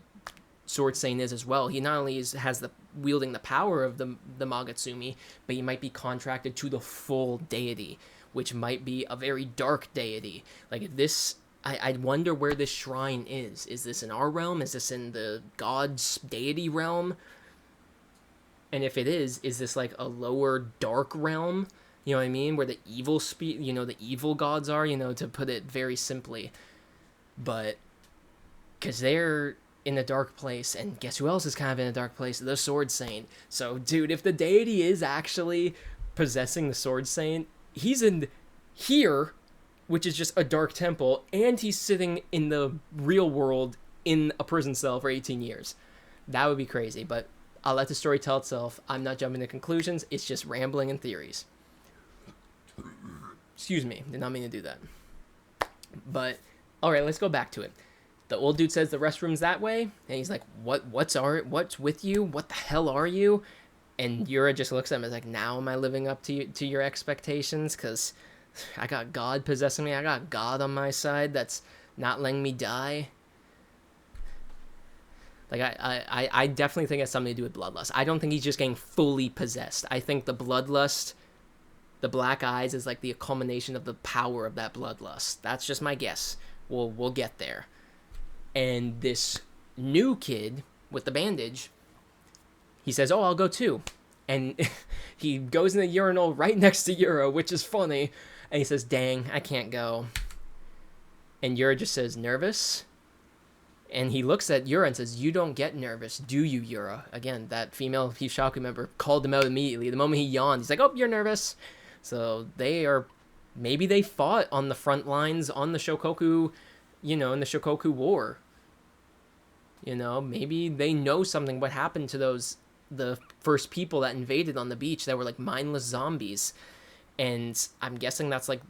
Sword Saint is as well. He not only has the wielding the power of the Magatsumi, but he might be contracted to the full deity, which might be a very dark deity. Like, this, I wonder where this shrine is. Is this in our realm? Is this in the god's deity realm? And if it is this like a lower dark realm? You know what I mean? Where the evil the evil gods are, to put it very simply. But, because they're in a dark place, and guess who else is kind of in a dark place? The Sword Saint. So, dude, if the deity is actually possessing the Sword Saint, he's in here, which is just a dark temple, and he's sitting in the real world in a prison cell for 18 years. That would be crazy, but I'll let the story tell itself. I'm not jumping to conclusions. It's just rambling and theories. Excuse me. Did not mean to do that. But, alright, let's go back to it. The old dude says the restroom's that way, and he's like, what's with you? What the hell are you? And Yura just looks at him and is like, now am I living up to your expectations? Because I got God possessing me. I got God on my side that's not letting me die. Like, I definitely think it has something to do with bloodlust. I don't think he's just getting fully possessed. I think the bloodlust, the black eyes, is like the culmination of the power of that bloodlust. That's just my guess. We'll get there. And this new kid with the bandage, he says, I'll go too. And he goes in the urinal right next to Yura, which is funny. And he says, dang, I can't go. And Yura just says, nervous? And he looks at Yura and says, you don't get nervous, do you, Yura? Again, that female Hishaku member called him out immediately. The moment he yawned, he's like, oh, you're nervous. So maybe they fought on the front lines on the Shokoku, in the Shokoku War. Maybe they know something what happened to the first people that invaded on the beach that were like mindless zombies. And I'm guessing that's like,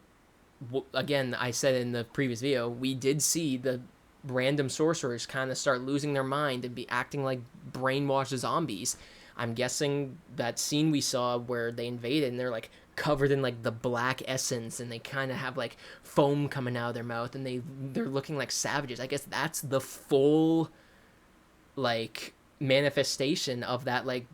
again, I said in the previous video, we did see the random sorcerers kind of start losing their mind and be acting like brainwashed zombies. I'm guessing that scene we saw where they invaded and they're like covered in like the black essence and they kind of have like foam coming out of their mouth and they're looking like savages. I guess that's the full like manifestation of that like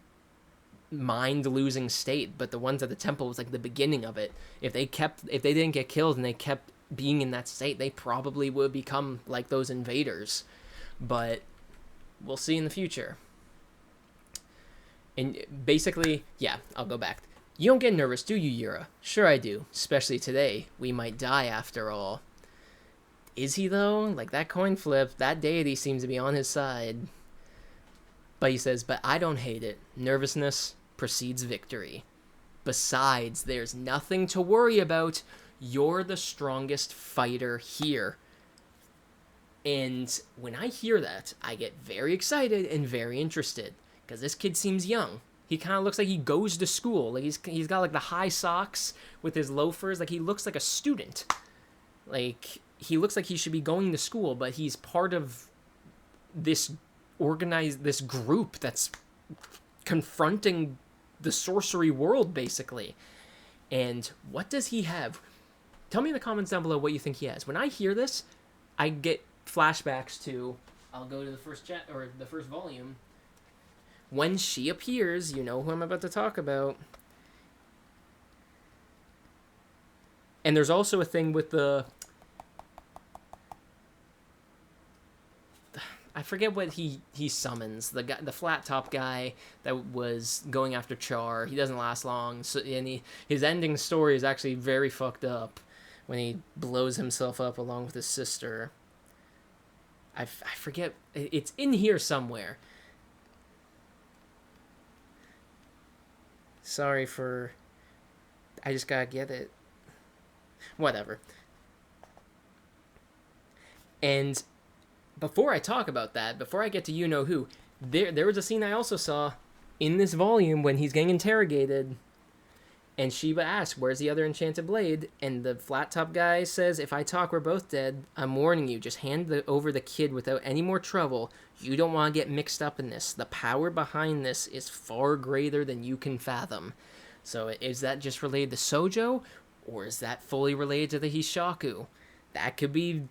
mind losing state. But the ones at the temple was like the beginning of it. If they didn't get killed and they kept being in that state, they probably would become like those invaders. But we'll see in the future. And basically, yeah, I'll go back. You don't get nervous, do you, Yura? Sure I do. Especially today. We might die after all. Is he, though? Like, that coin flip, that deity seems to be on his side. But he says, but I don't hate it. Nervousness precedes victory. Besides, there's nothing to worry about. You're the strongest fighter here. And when I hear that, I get very excited and very interested. Because this kid seems young. He kind of looks like he goes to school. Like he's got like the high socks with his loafers. Like he looks like a student. Like he looks like he should be going to school, but he's part of this group that's confronting the sorcery world, basically. And what does he have? Tell me in the comments down below what you think he has. When I hear this, I get flashbacks to, I'll go to the first the first volume. When she appears, you know who I'm about to talk about. And there's also a thing with I forget what he summons. The flat top guy that was going after Char. He doesn't last long. So, and his ending story is actually very fucked up when he blows himself up along with his sister. I forget. It's in here somewhere. Sorry for... I just gotta get it. Whatever. And before I talk about that, before I get to you-know-who, there was a scene I also saw in this volume when he's getting interrogated. And Shiba asks, where's the other enchanted blade? And the flat-top guy says, if I talk, we're both dead. I'm warning you, just hand over the kid without any more trouble. You don't want to get mixed up in this. The power behind this is far greater than you can fathom. So is that just related to Sojo? Or is that fully related to the Hishaku? That could be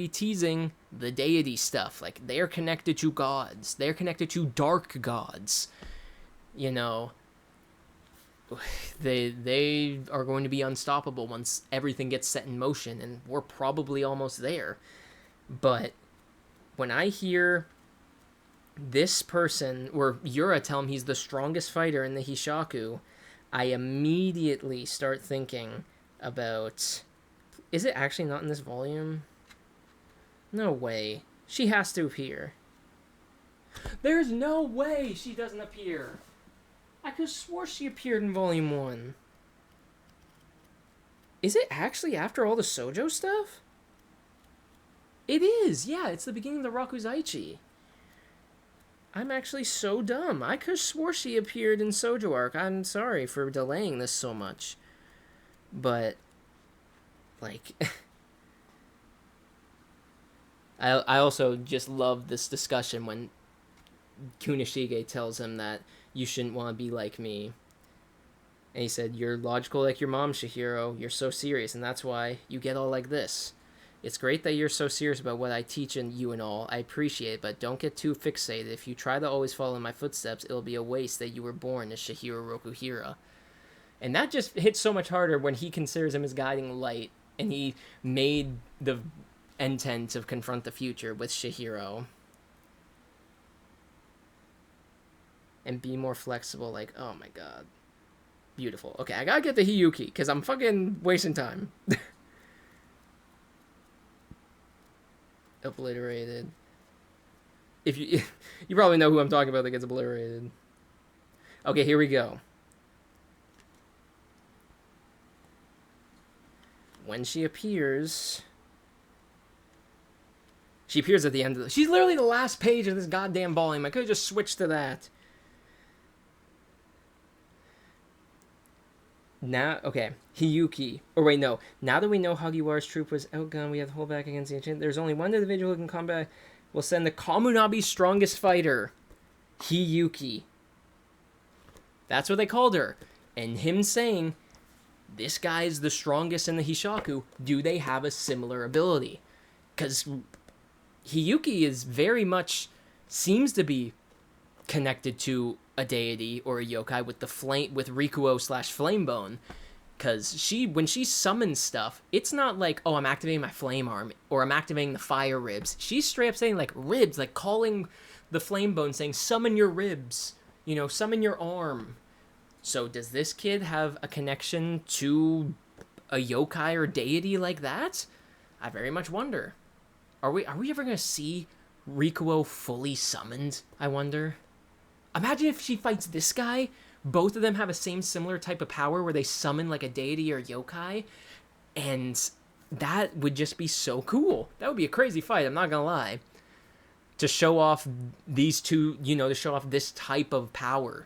teasing the deity stuff. Like, they're connected to gods. They're connected to dark gods. You know... They are going to be unstoppable once everything gets set in motion, and we're probably almost there. But when I hear this person, or Yura, tell him he's the strongest fighter in the Hishaku, I immediately start thinking about... Is it actually not in this volume? No way. She has to appear. There's no way she doesn't appear. I could have swore she appeared in Volume 1. Is it actually after all the Sojo stuff? It is, yeah, it's the beginning of the Rakuzaichi. I'm actually so dumb. I could have swore she appeared in Sojo Arc. I'm sorry for delaying this so much. But, like... I also just love this discussion when Kunishige tells him that you shouldn't want to be like me. And he said, you're logical like your mom, Shihiro. You're so serious, and that's why you get all like this. It's great that you're so serious about what I teach and you and all. I appreciate it, but don't get too fixated. If you try to always follow in my footsteps, it'll be a waste that you were born as Shihiro Rokuhira. And that just hits so much harder when he considers him his guiding light, and he made the intent to confront the future with Shihiro. And be more flexible, like, oh my god. Beautiful. Okay, I gotta get the Hiyuki, because I'm fucking wasting time. Obliterated. If you you probably know who I'm talking about that gets obliterated. Okay, here we go. When she appears at the end of she's literally the last page of this goddamn volume. I could have just switched to that. Now, okay, Hiyuki. Or wait, no. Now that we know Hagiwara's troop was outgunned, we have to hold back against the enchant. There's only one individual who can combat. We'll send the Kamunabi's strongest fighter, Hiyuki. That's what they called her. And him saying, this guy is the strongest in the Hishaku, do they have a similar ability? Because Hiyuki is very much, seems to be connected to a deity or a yokai with the flame, with Rikuo / Flamebone. Because when she summons stuff, it's not like, oh, I'm activating my flame arm or I'm activating the fire ribs. She's straight up saying like ribs, like calling the Flamebone, saying summon your ribs, summon your arm. So does this kid have a connection to a yokai or deity like that? I very much wonder. Are we ever gonna see Rikuo fully summoned? I wonder. Imagine if she fights this guy. Both of them have a similar type of power where they summon like a deity or yokai, and that would just be so cool. That would be a crazy fight. I'm not gonna lie. To show off these two, to show off this type of power.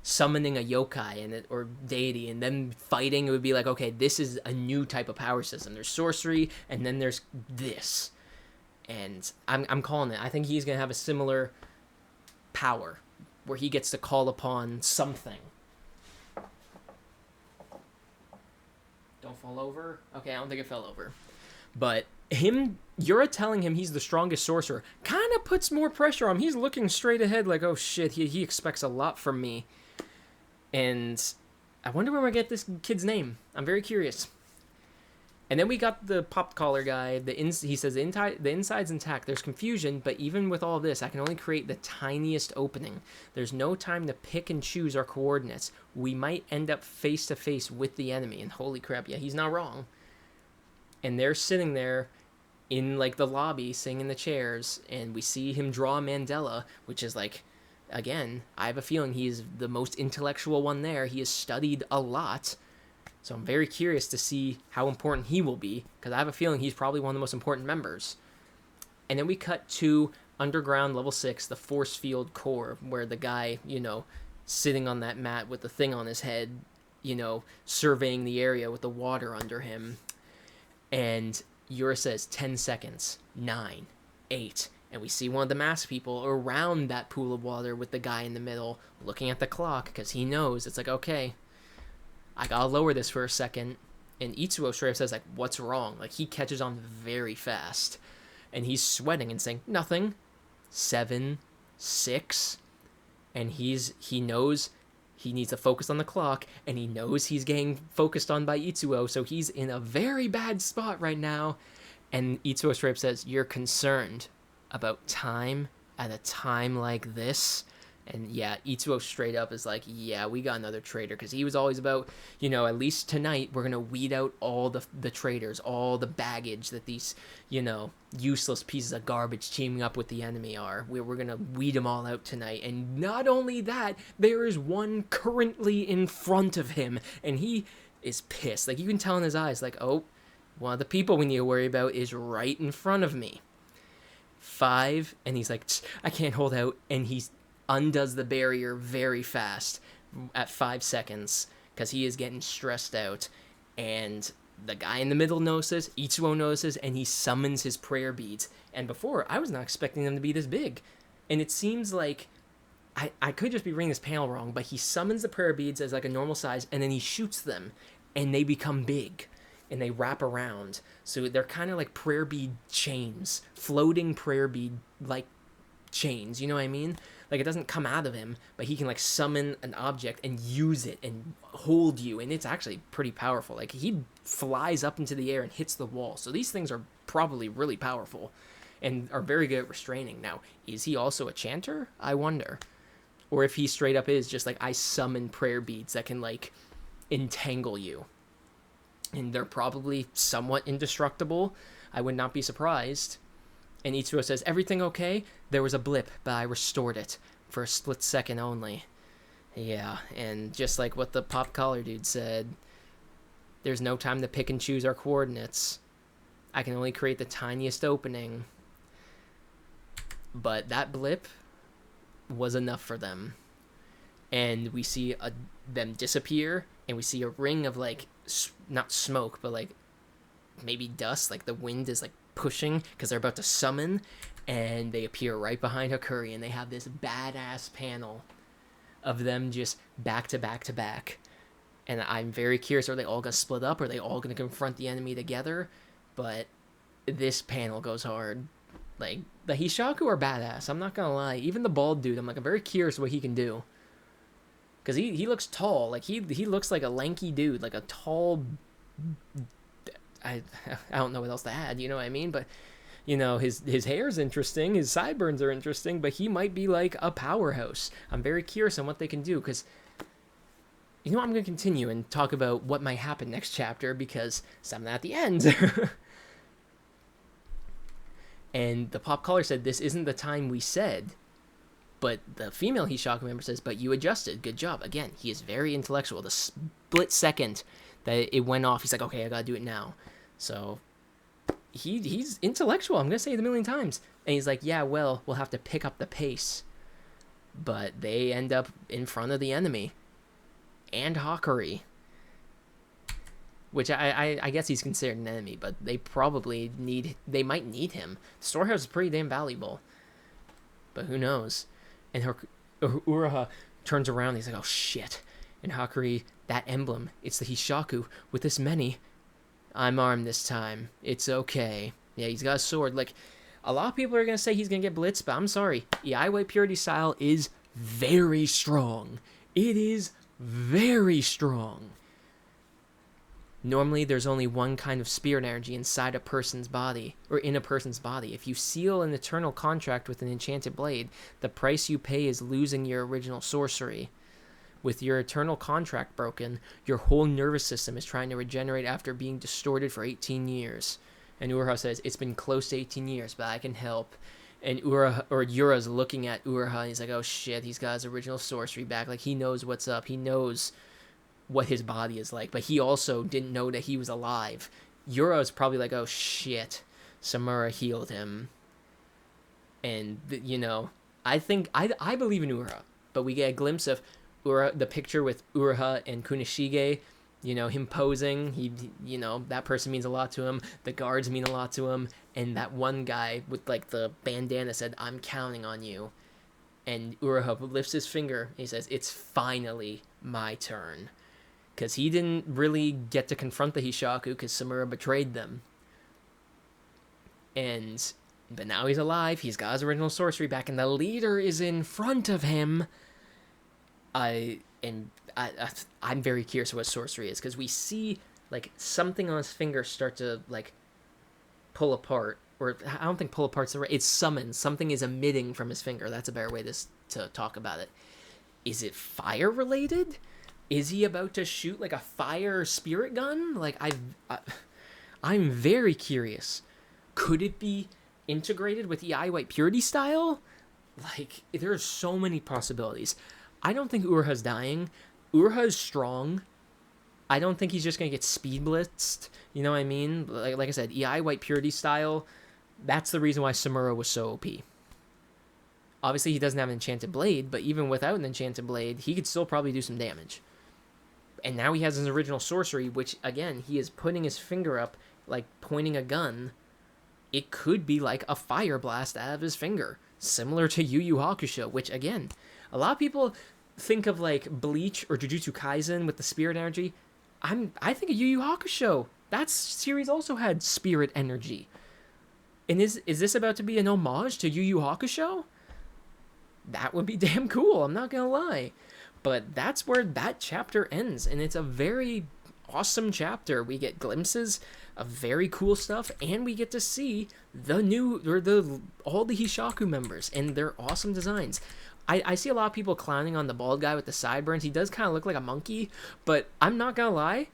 Summoning a yokai or deity and then fighting, it would be like, okay, this is a new type of power system. There's sorcery and then there's this, and I'm calling it. I think he's gonna have a similar power where he gets to call upon something. Don't fall over. Okay, I don't think it fell over, but Yura telling him he's the strongest sorcerer kind of puts more pressure on him. He's looking straight ahead like, oh shit, he expects a lot from me. And I wonder where we get this kid's name. I'm very curious. And then we got the popped collar guy. He says the inside's intact. There's confusion, but even with all this, I can only create the tiniest opening. There's no time to pick and choose our coordinates. We might end up face to face with the enemy. And holy crap, yeah, he's not wrong. And they're sitting there in like the lobby, sitting in the chairs, and we see him draw a mandala, which is like, again, I have a feeling he's the most intellectual one there. He has studied a lot. So I'm very curious to see how important he will be, because I have a feeling he's probably one of the most important members. And then we cut to underground level 6, the force field core, where the guy, sitting on that mat with the thing on his head, surveying the area with the water under him. And Yura says 10 seconds, 9, 8, and we see one of the masked people around that pool of water with the guy in the middle looking at the clock, because he knows it's like, okay, I gotta lower this for a second. And Itsuo straight up says, like, what's wrong? Like, he catches on very fast. And he's sweating and saying, nothing. 7, 6. And he knows he needs to focus on the clock. And he knows he's getting focused on by Itsuo. So he's in a very bad spot right now. And Itsuo straight up says, you're concerned about time at a time like this? And yeah, Itsuo straight up is like, yeah, we got another traitor, because he was always about, at least tonight we're going to weed out all the traitors, all the baggage that these, useless pieces of garbage teaming up with the enemy are. We're going to weed them all out tonight. And not only that, there is one currently in front of him, and he is pissed. Like, you can tell in his eyes, like, oh, one of the people we need to worry about is right in front of me. 5, and he's like, I can't hold out, and he's undoes the barrier very fast at 5 seconds, because he is getting stressed out. And the guy in the middle notices, Itsuo notices, and he summons his prayer beads. And before, I was not expecting them to be this big. And it seems like, I could just be reading this panel wrong, but he summons the prayer beads as like a normal size, and then he shoots them, and they become big, and they wrap around. So they're kind of like prayer bead chains, floating prayer bead like chains, you know what I mean? Like, it doesn't come out of him, but he can like summon an object and use it and hold you, and it's actually pretty powerful. Like, he flies up into the air and hits the wall. So these things are probably really powerful and are very good at restraining. Now, is he also a chanter? I wonder. or if he straight up is just like, I summon prayer beads that can like entangle you. And they're probably somewhat indestructible. I would not be surprised. And Ichigo says, everything okay? There was a blip, but I restored it for a split second only. Yeah, and just like what the pop collar dude said, there's no time to pick and choose our coordinates. I can only create the tiniest opening. But that blip was enough for them. And we see them disappear, and we see a ring of like, not smoke, but like maybe dust, like the wind is like pushing because they're about to summon, and they appear right behind Hakuri, and they have this badass panel of them just back to back to back. And I'm very curious, are they all gonna split up? Are they all gonna confront the enemy together? But this panel goes hard. Like, the Hishaku are badass, I'm not gonna lie. Even the bald dude, I'm very curious what he can do. Because he looks tall. Like, he looks like a lanky dude. Like a tall... I don't know what else to add, you know what I mean? But, you know, his hair's interesting. His sideburns are interesting. But he might be like a powerhouse. I'm very curious on what they can do. Because, you know, I'm going to continue and talk about what might happen next chapter. Because something at the end. And the pop caller said, this isn't the time we said. But the female Hishaku member says, but you adjusted. Good job. Again, he is very intellectual. The split second that it went off, he's like, okay, I gotta do it now. So he's intellectual. I'm going to say it a million times. And he's like, yeah, well, we'll have to pick up the pace. But they end up in front of the enemy. And Hakuri. Which I guess he's considered an enemy, but they might need him. The storehouse is pretty damn valuable. But who knows? And Uraha turns around and he's like, oh shit. And Hakuri, that emblem, it's the Hishaku with this many. I'm armed this time. It's okay. Yeah, he's got a sword. Like, a lot of people are going to say he's going to get blitzed, but I'm sorry. Iaiway Purity style is very strong. It is very strong. Normally, there's only one kind of spirit energy inside a person's body, or in a person's body. If you seal an eternal contract with an enchanted blade, the price you pay is losing your original sorcery. With your eternal contract broken, your whole nervous system is trying to regenerate after being distorted for 18 years. And Uraha says, it's been close to 18 years, but I can help. And Yura's looking at Uraha, and he's like, oh shit, he's got his original sorcery back. Like, he knows what's up. He knows what his body is like, but he also didn't know that he was alive. Yura's probably like, oh shit, Samura healed him. And, you know, I think, I believe in Uraha, but we get a glimpse of the picture with Uraha and Kunishige, you know, him posing, you know, that person means a lot to him, the guards mean a lot to him, and that one guy with, like, the bandana said, I'm counting on you. And Uraha lifts his finger, and he says, it's finally my turn. Because he didn't really get to confront the Hishaku because Samura betrayed them. But now he's alive, he's got his original sorcery back, and the leader is in front of him. I'm very curious what sorcery is, because we see, like, something on his finger start to, like, pull apart. Or, I don't think pull apart's the right... It's summoned. Something is emitting from his finger. That's a better way to talk about it. Is it fire-related? Is he about to shoot, like, a fire spirit gun? Like, I'm very curious. Could it be integrated with Iaiway Purity style? Like, there are so many possibilities. I don't think Uraha's dying. Uraha is strong. I don't think he's just going to get speed blitzed. You know what I mean? Like I said, Iaiway Purity style, that's the reason why Samura was so OP. Obviously, he doesn't have an enchanted blade, but even without an enchanted blade, he could still probably do some damage. And now he has his original sorcery, which, again, he is putting his finger up, like, pointing a gun. It could be like a fire blast out of his finger, similar to Yu Yu Hakusho, which, again, a lot of people think of, like, Bleach or Jujutsu Kaisen with the spirit energy. I think of Yu Yu Hakusho. That series also had spirit energy. And is this about to be an homage to Yu Yu Hakusho? That would be damn cool, I'm not gonna lie. But that's where that chapter ends, and it's a very awesome chapter. We get glimpses of very cool stuff, and we get to see all the Hishaku members and their awesome designs. I see a lot of people clowning on the bald guy with the sideburns. He does kind of look like a monkey, but I'm not gonna lie,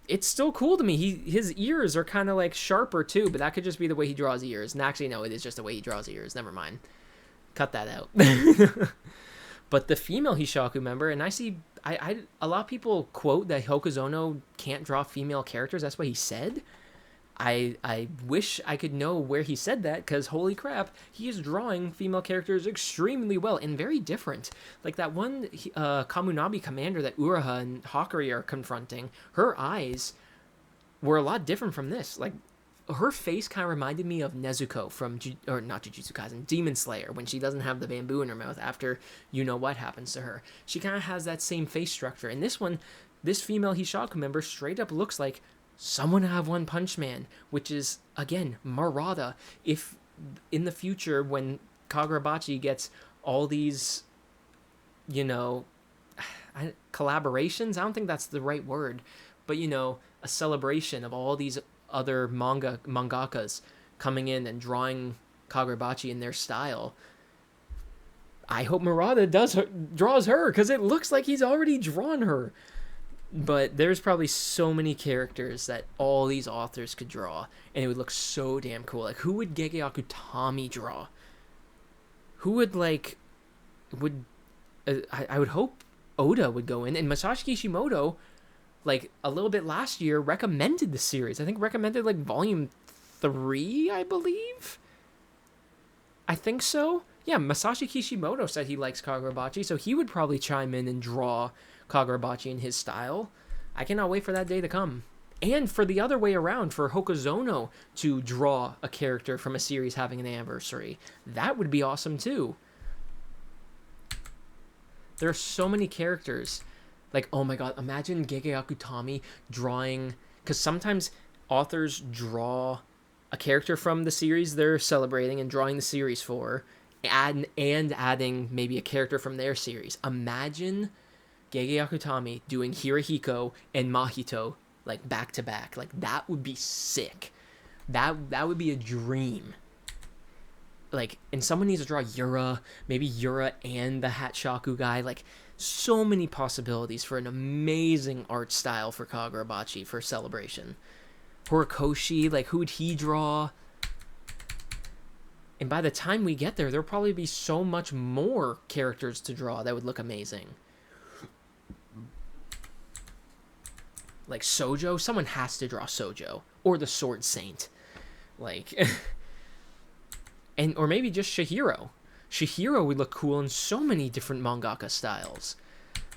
it's still cool to me. His ears are kind of like sharper too, but that could just be the way he draws ears. And actually, no, it is just the way he draws ears. Never mind, cut that out. But the female Hishaku member, and I see a lot of people quote that Hokuzono can't draw female characters. That's what he said. I wish I could know where he said that, because holy crap, he is drawing female characters extremely well and very different. Like that one Kamunabi commander that Uraha and Hakari are confronting, her eyes were a lot different from this. Like, her face kind of reminded me of Nezuko from, or not Jujutsu Kaisen, Demon Slayer, when she doesn't have the bamboo in her mouth after you know what happens to her. She kind of has that same face structure. And this one, this female Hishaku member straight up looks like someone out of One Punch Man, which is, again, Murata. If in the future, when Kagurabachi gets all these, you know, collaborations, I don't think that's the right word, but, you know, a celebration of all these other mangakas coming in and drawing Kagurabachi in their style, I hope Murata draws her, because it looks like he's already drawn her. But there's probably so many characters that all these authors could draw, and it would look so damn cool. Like, who would Gege Akutami draw? Who would, like, I would hope Oda would go in, and Masashi Kishimoto, like, a little bit last year, recommended the series. I think recommended, like, volume 3, I believe? I think so. Yeah, Masashi Kishimoto said he likes Kagurabachi, so he would probably chime in and draw Kagurabachi in his style. I cannot wait for that day to come. And for the other way around, for Hokuzono to draw a character from a series having an anniversary. That would be awesome too. There are so many characters. Like, oh my god, imagine Gege Akutami drawing... Because sometimes authors draw a character from the series they're celebrating and drawing the series for, and adding maybe a character from their series. Imagine Gege Akutami doing Hirohiko and Mahito, like, back to back. Like, that would be sick. That would be a dream. Like, and someone needs to draw Yura, maybe Yura and the HISHAKU guy. Like, so many possibilities for an amazing art style for Kagurabachi for celebration. Horikoshi, like, who would he draw? And by the time we get there, there'll probably be so much more characters to draw that would look amazing. Like Sojo, someone has to draw Sojo. Or the Sword Saint. Like, or maybe just Shihiro. Shihiro would look cool in so many different mangaka styles.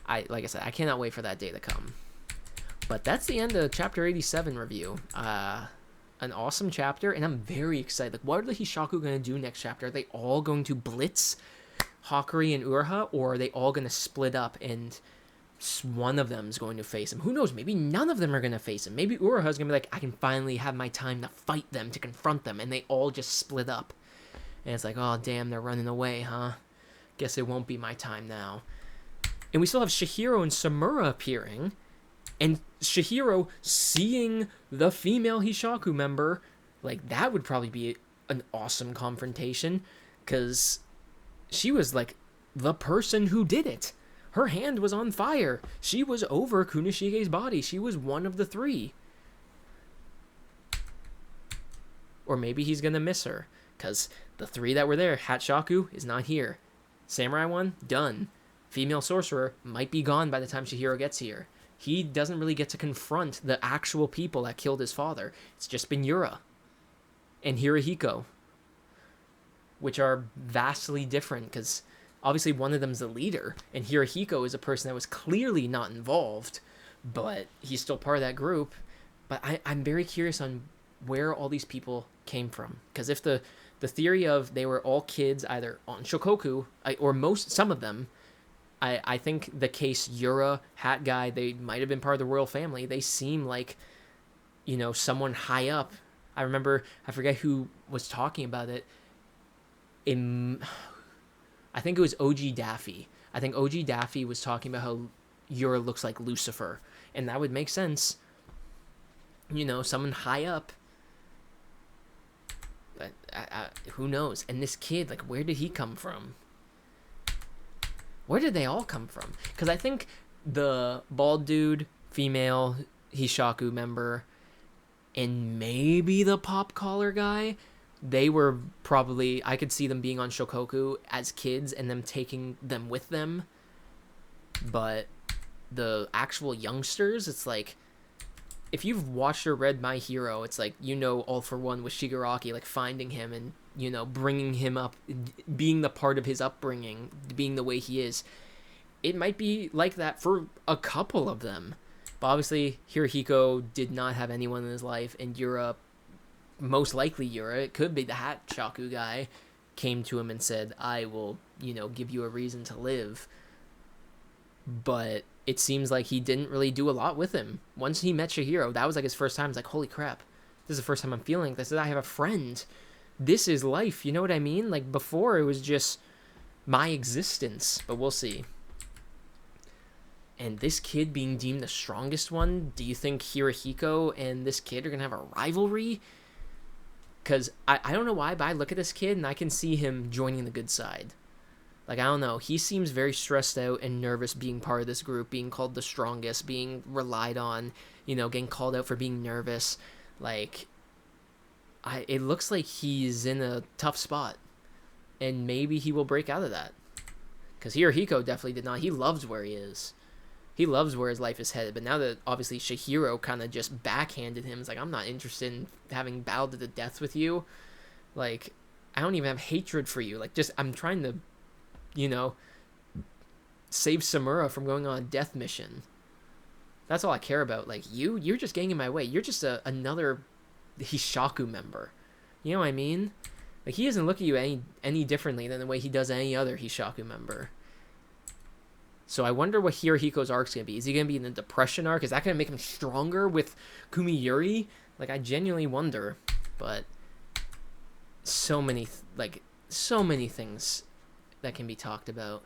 Like I said, I cannot wait for that day to come. But that's the end of Chapter 87 review. An awesome chapter, and I'm very excited. Like, what are the Hishaku going to do next chapter? Are they all going to blitz Hakari and Uraha, or are they all going to split up and one of them is going to face him? Who knows? Maybe none of them are going to face him. Maybe Uraha is going to be like, I can finally have my time to fight them, to confront them, and they all just split up. And it's like, oh, damn, they're running away, huh? Guess it won't be my time now. And we still have Shihiro and Samura appearing, and Shihiro seeing the female Hishaku member. Like, that would probably be an awesome confrontation, because she was, like, the person who did it. Her hand was on fire. She was over Kunishige's body. She was one of the three. Or maybe he's gonna miss her, because the three that were there, HISHAKU is not here. Samurai one, done. Female sorcerer might be gone by the time Shihiro gets here. He doesn't really get to confront the actual people that killed his father. It's just been Yura and Hirohiko, which are vastly different, because obviously one of them's the leader, and Hirohiko is a person that was clearly not involved, but he's still part of that group. But I'm very curious on where all these people came from, because if the theory of they were all kids either on Shokoku, or some of them, I think the case Yura, Hat Guy, they might have been part of the royal family. They seem like, you know, someone high up. I forget who was talking about it. I think it was OG Daffy. I think OG Daffy was talking about how Yura looks like Lucifer. And that would make sense. You know, someone high up. But who knows? And this kid, like, where did he come from? Where did they all come from? Because I think the bald dude, female Hishaku member, and maybe the pop collar guy, they were probably, I could see them being on Shokoku as kids and them taking them with them. But the actual youngsters, it's like, if you've watched or read My Hero, it's like, All for One with Shigaraki, like finding him and, bringing him up, being the part of his upbringing, being the way he is. It might be like that for a couple of them. But obviously, Hirohiko did not have anyone in his life, and Yura, most likely Yura, it could be the HISHAKU guy, came to him and said, I will, give you a reason to live. But it seems like he didn't really do a lot with him. Once he met Chihiro, that was like his first time. It's like, holy crap, this is the first time I'm feeling this. I have a friend. This is life, you know what I mean? Like, before, it was just my existence. But we'll see. And this kid being deemed the strongest one, do you think Hirohiko and this kid are going to have a rivalry? Because I don't know why, but I look at this kid and I can see him joining the good side. Like, I don't know. He seems very stressed out and nervous being part of this group, being called the strongest, being relied on, getting called out for being nervous. Like, it looks like he's in a tough spot. And maybe he will break out of that. Because Hirohiko definitely did not. He loves where he is. He loves where his life is headed. But now that, obviously, Chihiro kind of just backhanded him. It's like, I'm not interested in having battled to the death with you. Like, I don't even have hatred for you. Like, just, I'm trying to, save Samura from going on a death mission. That's all I care about. Like, you're just getting in my way. You're just another Hishaku member. You know what I mean? Like, he doesn't look at you any differently than the way he does any other Hishaku member. So I wonder what Hirohiko's arc's going to be. Is he going to be in the depression arc? Is that going to make him stronger with Kumiyuri? Like, I genuinely wonder. But so many things that can be talked about.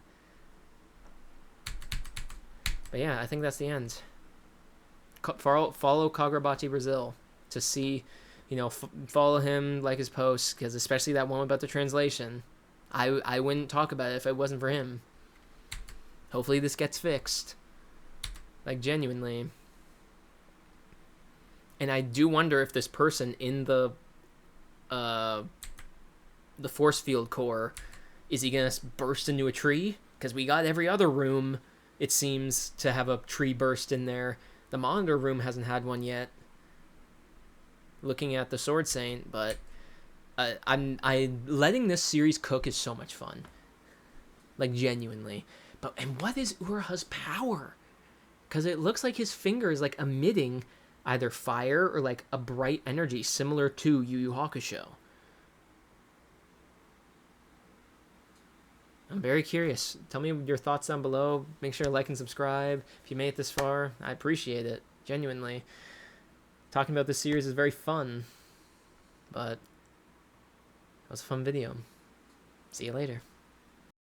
But yeah, I think that's the end. Follow Kagurabachi Brazil to see, follow him, like his posts, because especially that one about the translation. I wouldn't talk about it if it wasn't for him. Hopefully this gets fixed. Like, genuinely. And I do wonder if this person in the force field core, is he going to burst into a tree? Because we got every other room, it seems, to have a tree burst in there. The manga room hasn't had one yet. Looking at the Sword Saint, but I letting this series cook is so much fun. Like, genuinely. And what is Uraha's power? Because it looks like his finger is, like, emitting either fire or, like, a bright energy similar to Yu Yu Hakusho. I'm very curious. Tell me your thoughts down below. Make sure to like and subscribe. If you made it this far, I appreciate it. Genuinely. Talking about this series is very fun. But it was a fun video. See you later.